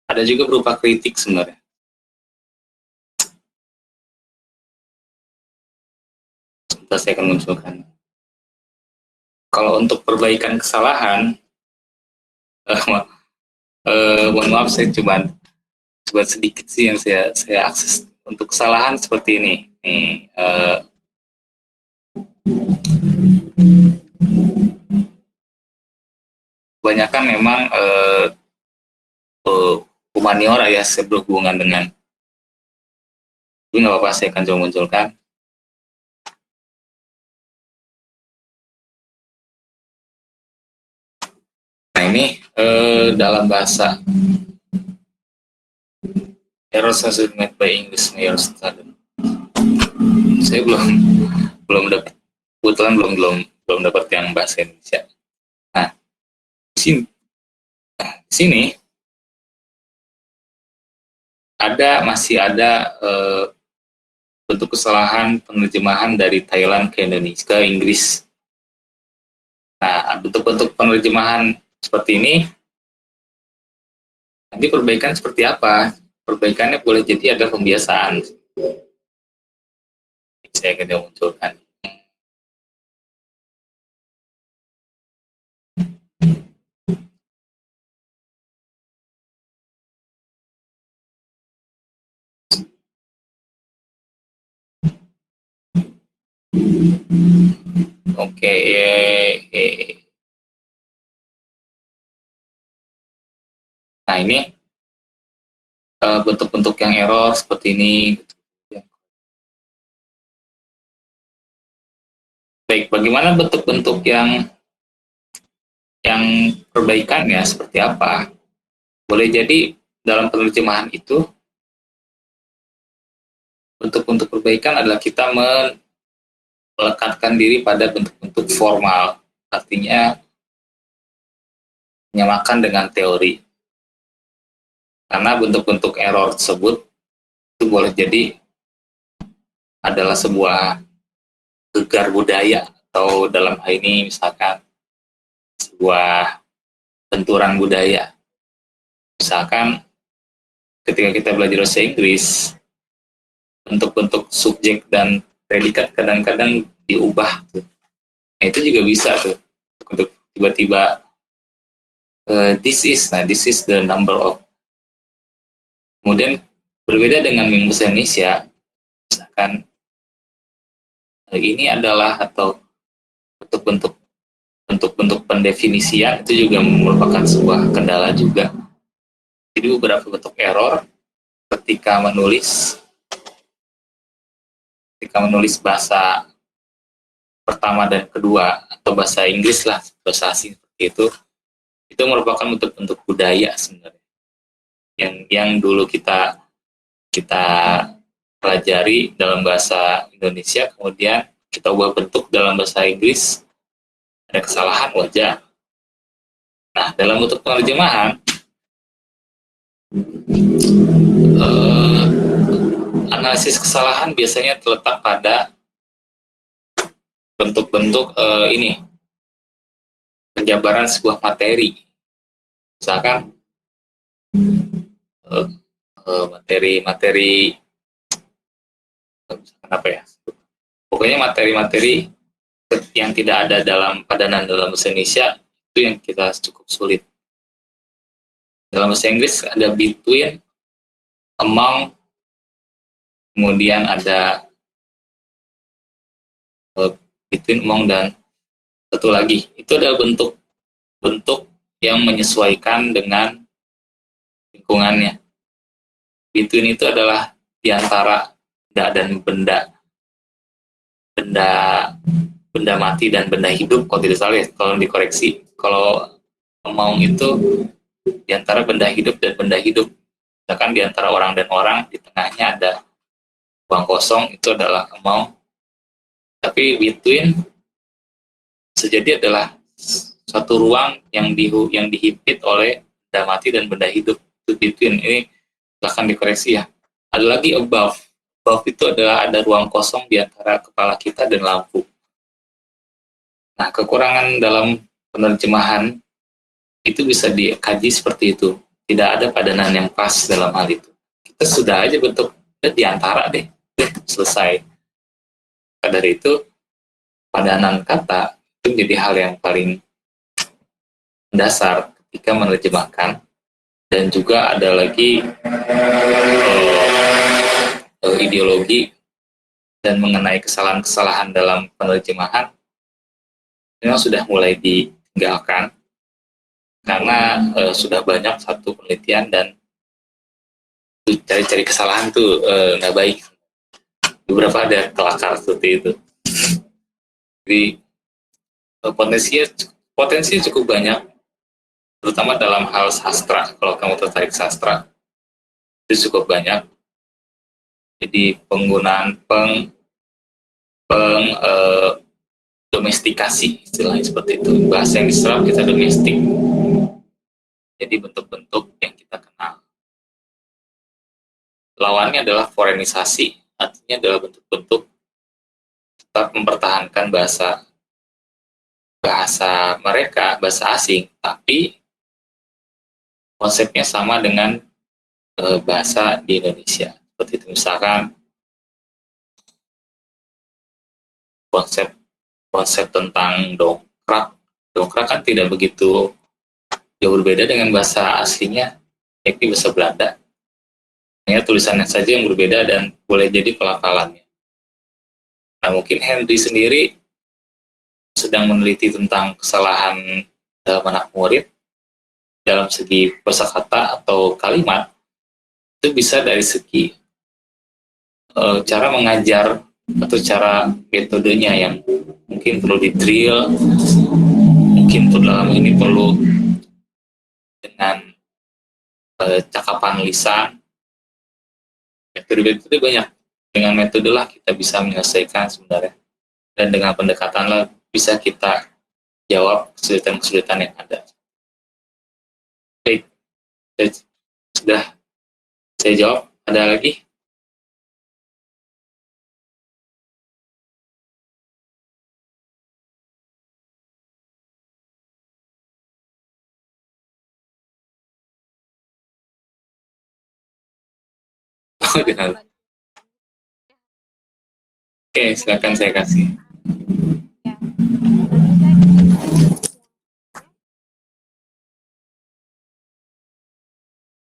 ada juga berupa kritik sebenarnya. Sebentar saya akan munculkan. Kalau untuk perbaikan kesalahan, mohon maaf saya coba sedikit sih yang saya akses untuk kesalahan seperti ini. Nih, kebanyakan memang humaniora ya, berhubungan dengan. Ini nggak apa-apa, saya akan coba munculkan. Nah ini dalam bahasa errors made by English major student. Saya belum dapat, kebetulan belum dapat yang bahasa Indonesia. Nah di sini masih ada bentuk kesalahan penerjemahan dari Thailand ke Indonesia ke Inggris. Nah, bentuk-bentuk penerjemahan seperti ini nanti perbaikan seperti apa? Perbaikannya boleh jadi ada pembiasaan. Saya akan munculkan. Oke, nah ini bentuk-bentuk yang error seperti ini. Baik, bagaimana bentuk-bentuk yang perbaikannya seperti apa? Boleh jadi dalam penerjemahan itu bentuk-bentuk perbaikan adalah kita melekatkan diri pada bentuk-bentuk formal, artinya menyamakan dengan teori. Karena bentuk-bentuk error tersebut itu boleh jadi adalah sebuah gegar budaya, atau dalam hal ini misalkan sebuah benturan budaya. Misalkan ketika kita belajar bahasa Inggris, bentuk-bentuk subjek dan predikat kadang-kadang diubah tuh. Nah, itu juga bisa tuh untuk tiba-tiba this is the number of Kemudian berbeda dengan meme bahasa Indonesia, misalkan ini adalah atau bentuk-bentuk pendefinisian itu juga merupakan sebuah kendala juga. Jadi beberapa bentuk error ketika menulis bahasa pertama dan kedua atau bahasa Inggris lah, bahasa asing seperti itu merupakan bentuk-bentuk budaya sebenarnya yang dulu kita pelajari dalam bahasa Indonesia, kemudian kita ubah bentuk dalam bahasa Inggris, ada kesalahan wajar. Nah, dalam bentuk penerjemahan, analisis kesalahan biasanya terletak pada bentuk-bentuk ini penjabaran sebuah materi. Misalkan materi apa ya? Pokoknya materi-materi yang tidak ada dalam padanan dalam bahasa Indonesia itu yang kita cukup sulit. Dalam bahasa Inggris ada between, among, kemudian ada between, among, dan satu lagi. Itu adalah bentuk yang menyesuaikan dengan lingkungannya. Between itu adalah di antara benda mati dan benda hidup, kalau tidak salah ya, kalau dikoreksi. Kalau among itu di antara benda hidup dan benda hidup. Misalkan di antara orang dan orang, di tengahnya ada ruang kosong, itu adalah among. Tapi between sejadi adalah satu ruang yang dihimpit oleh benda mati dan benda hidup. Itu between. Ini silahkan dikoreksi ya. Ada lagi above. Above itu adalah ada ruang kosong di antara kepala kita dan lampu. Nah, kekurangan dalam penerjemahan itu bisa dikaji seperti itu. Tidak ada padanan yang pas dalam hal itu. Kita sudah aja bentuk di antara deh, selesai. Maka dari itu, padanan kata itu menjadi hal yang paling mendasar ketika menerjemahkan. Dan juga ada lagi ideologi dan mengenai kesalahan-kesalahan dalam penerjemahan memang sudah mulai ditinggalkan karena sudah banyak satu penelitian dan cari-cari kesalahan tuh nggak baik. Beberapa ada kelakar seperti itu. Jadi potensinya cukup banyak, terutama dalam hal sastra. Kalau kamu tertarik sastra, itu cukup banyak. Jadi penggunaan domestikasi, istilahnya seperti itu. Bahasa yang diserap kita domestik. Jadi bentuk-bentuk yang kita kenal. Lawannya adalah forenisasi, artinya adalah bentuk-bentuk tetap mempertahankan bahasa mereka, bahasa asing, tapi konsepnya sama dengan bahasa di Indonesia. Seperti itu, misalkan konsep tentang dongkrak kan tidak begitu jauh berbeda dengan bahasa aslinya, yakni bahasa Belanda. Hanya tulisannya saja yang berbeda dan boleh jadi pelafalannya. Nah, mungkin Henry sendiri sedang meneliti tentang kesalahan dalam anak murid dalam segi kosakata atau kalimat. Itu bisa dari segi cara mengajar atau cara metodenya yang mungkin perlu di-drill, mungkin dalam ini perlu dengan cakapan lisan. Metode banyak. Dengan metode lah kita bisa menyelesaikan sebenarnya. Dan dengan pendekatan lah bisa kita jawab kesulitan-kesulitan yang ada. Baik, sudah saya jawab. Ada lagi? Oh, benar. Oke, silakan saya kasih. Ya.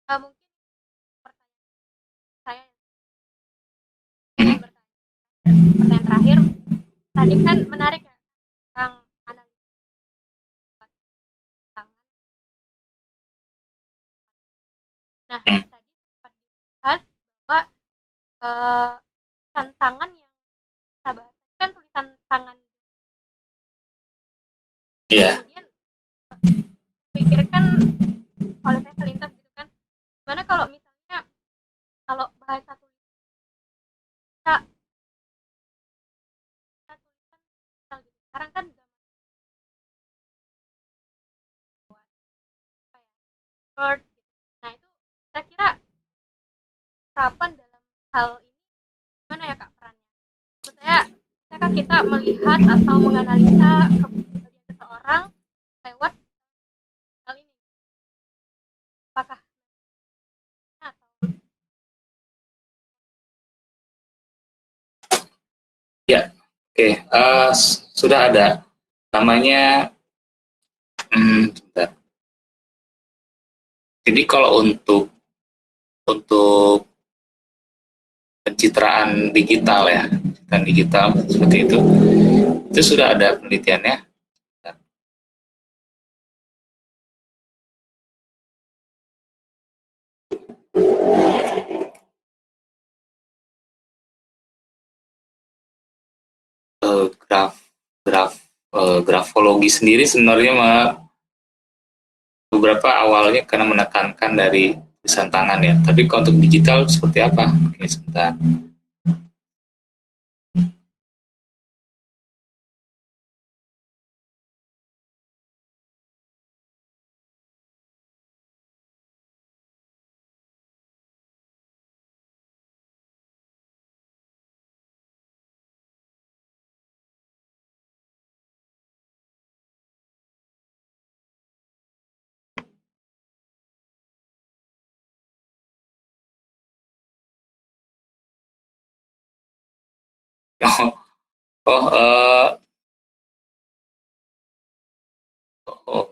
Lalu saya mungkin pertanyaan terakhir, tadi kan menarik ya tentang analisis tangan. Nah, tadi sempat dibahas bahwa tulisan tangan yang kita bahas kan tulisan tangan. Iya. Kemudian pikirkan oleh saya selintas gitu kan, gimana kalau misalnya kalau bahasa tulisan kita tulisan digital gitu. Sekarang kan zaman apa ya, Word gitu. Nah itu kira-kira kapan dalam hal ini gimana ya Kak perannya? Menurut saya kan kita melihat atau menganalisa kepribadian seseorang lewat hal ini. Apakah atau Ya, oke. Sudah ada namanya. Sebentar. Jadi kalau untuk pencitraan digital ya, pencitraan digital seperti itu sudah ada penelitiannya. Graf graf grafologi sendiri sebenarnya beberapa awalnya karena menekankan dari tulisan tangan ya. Tapi kalau untuk digital seperti apa? Oke, sebentar. Oh, oh, oh,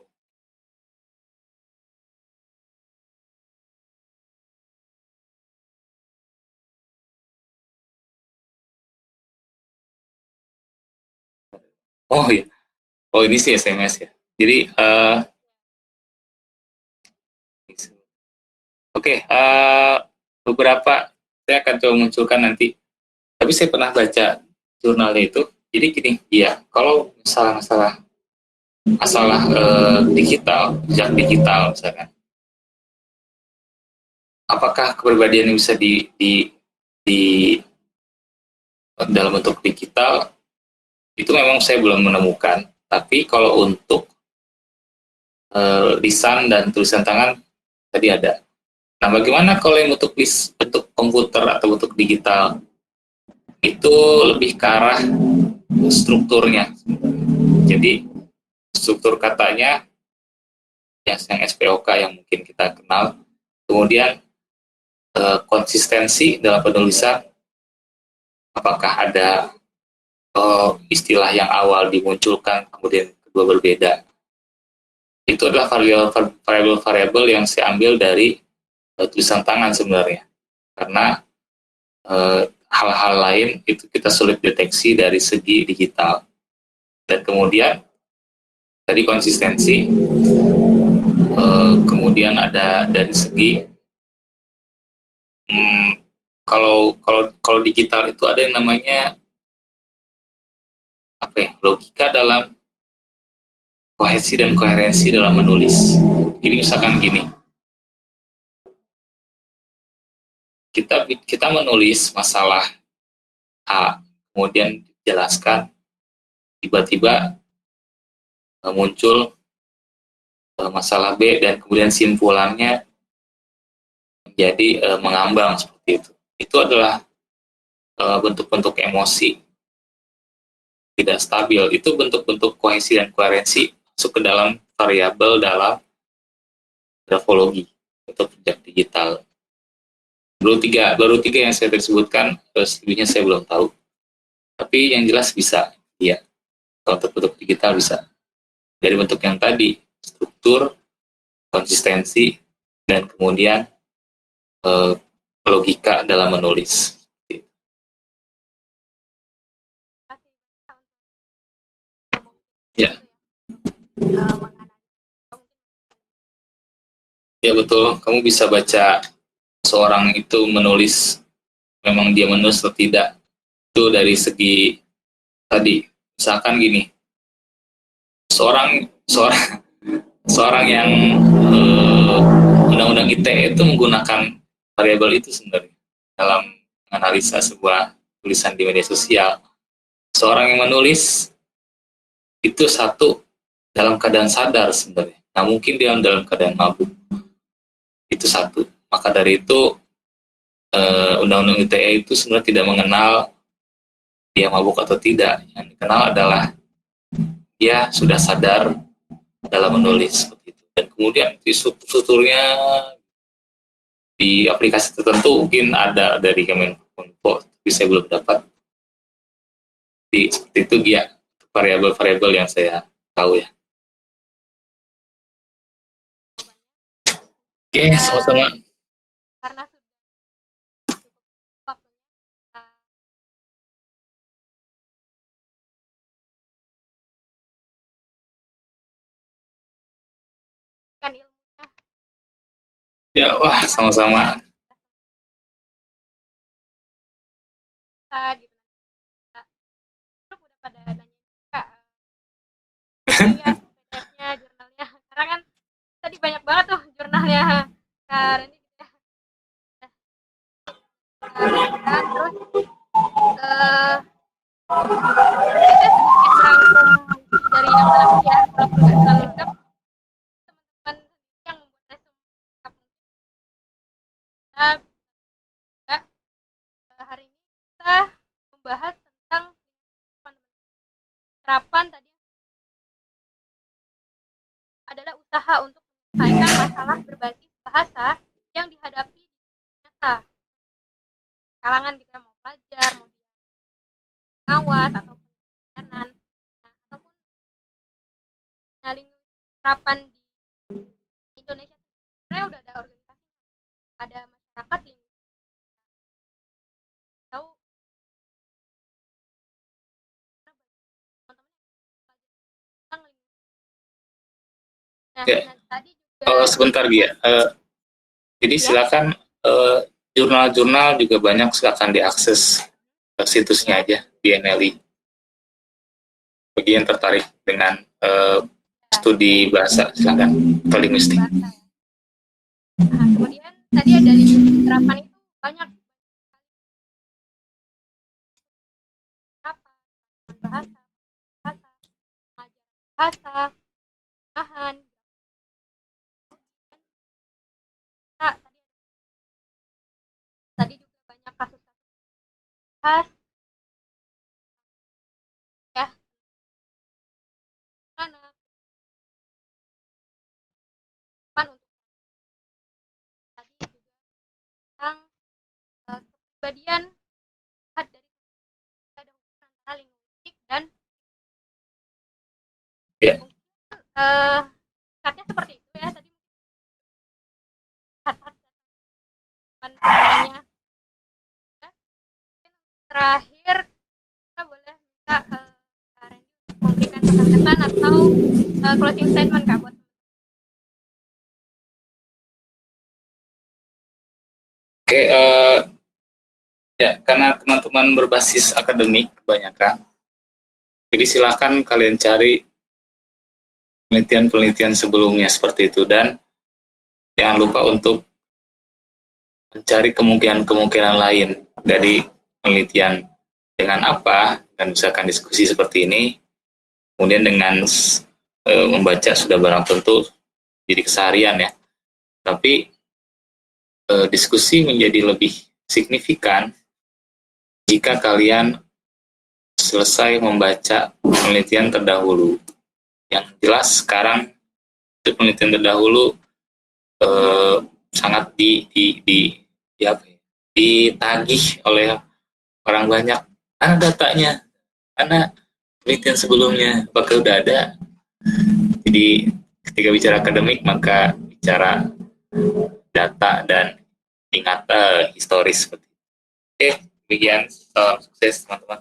oh ya. Oh ini sih SMS ya. Jadi oke, beberapa saya akan coba munculkan nanti. Tapi saya pernah baca jurnalnya itu. Jadi gini, ya kalau masalah digital, jejak digital misalkan, apakah kepribadian yang bisa di dalam bentuk digital itu memang saya belum menemukan. Tapi kalau untuk lisan dan tulisan tangan tadi ada. Nah, bagaimana kalau yang bentuk komputer atau bentuk digital itu lebih ke arah strukturnya. Jadi struktur katanya yang SPOK yang mungkin kita kenal, kemudian konsistensi dalam penulisan, apakah ada istilah yang awal dimunculkan kemudian kedua berbeda. Itu adalah variabel yang saya ambil dari tulisan tangan sebenarnya, karena hal-hal lain itu kita sulit deteksi dari segi digital. Dan kemudian tadi konsistensi, kemudian ada dari segi kalau digital itu ada yang namanya apa ya, logika dalam kohesi dan koherensi dalam menulis. Jadi misalkan gini, kita menulis masalah A, kemudian dijelaskan, tiba-tiba muncul masalah B dan kemudian simpulannya menjadi mengambang seperti itu. Itu adalah bentuk-bentuk emosi tidak stabil. Itu bentuk-bentuk kohesi dan koherensi masuk ke dalam variabel dalam grafologi atau jejak digital. Baru tiga yang saya tersebutkan, selebihnya saya belum tahu. Tapi yang jelas bisa, ya. Kalau untuk bentuk digital bisa. Dari bentuk yang tadi, struktur, konsistensi, dan kemudian logika dalam menulis. Ya betul, kamu bisa baca seorang itu menulis, memang dia menulis atau tidak. Itu dari segi tadi, misalkan gini, seorang seorang seorang yang undang-undang ITE itu menggunakan variabel itu sebenarnya dalam menganalisa sebuah tulisan di media sosial. Seorang yang menulis itu satu dalam keadaan sadar sebenarnya. Nah mungkin dia dalam keadaan mabuk. Itu satu. Maka dari itu undang-undang ITE itu sebenarnya tidak mengenal dia mabuk atau tidak. Yang dikenal adalah dia sudah sadar dalam menulis seperti itu. Dan kemudian di strukturnya di aplikasi tertentu mungkin ada dari Kemenkominfo, tapi saya belum dapat. Seperti itu dia variabel-variabel yang saya tahu ya. Oke, sama-sama. Karena sudah cukup waktunya, kan ilmunya Ya, wah, sama-sama. kita gitu. Nah, grup udah pada nanya Kak, lihat PDF-nya, jurnalnya. Karena kan tadi banyak banget tuh jurnalnya Kak Randy gitu ya. Dan terus kita sedikit rangkum dari yang lengkap ya, walaupun nggak terlalu lengkap, teman-teman yang membuat resume lengkap kita juga hari ini kita membahas tentang terapan tadi adalah usaha untuk menyelesaikan masalah berbasis bahasa yang dihadapi di nyata kalangan kita, mau pelajar, mau pengawas atau penelitian, ataupun terapan di Indonesia. Sebenarnya udah ada organisasi, ada masyarakat lingkungan tahu teman-teman tentang lingkungan. Nah, Ya. tadi juga Sebentar Gia. Jadi ya, silakan jurnal-jurnal juga banyak, silakan diakses situsnya aja di NLI. Bagi yang tertarik dengan studi bahasa, silakan, atau linguistik. bahasa ya. Nah, kemudian tadi ada linguistik terapan itu banyak terapan bahasa, pengajaran bahasa, bahan. Nah, tadi juga banyak kasus-kasus bahas ya, karena kan untuk tadi juga tentang kepribadian lihat dari ada hubungan antara linguistik dan Ya. katanya seperti itu ya tadi namanya. Terakhir kita boleh minta Kak Randy memberikan pesan-pesan atau closing statement Kak buat Oke, ya karena teman-teman berbasis akademik kebanyakan, jadi silakan kalian cari penelitian-penelitian sebelumnya seperti itu, dan jangan lupa untuk mencari kemungkinan-kemungkinan lain dari penelitian. Dengan apa? Dan misalkan diskusi seperti ini, kemudian dengan membaca sudah barang tentu jadi keseharian ya. Tapi diskusi menjadi lebih signifikan jika kalian selesai membaca penelitian terdahulu. Yang jelas sekarang penelitian terdahulu sangat ditagih oleh orang banyak. Mana datanya? Mana penelitian sebelumnya? Apakah udah ada? Jadi ketika bicara akademik maka bicara data dan ingat historis seperti itu. Oke, demikian. Sukses teman-teman.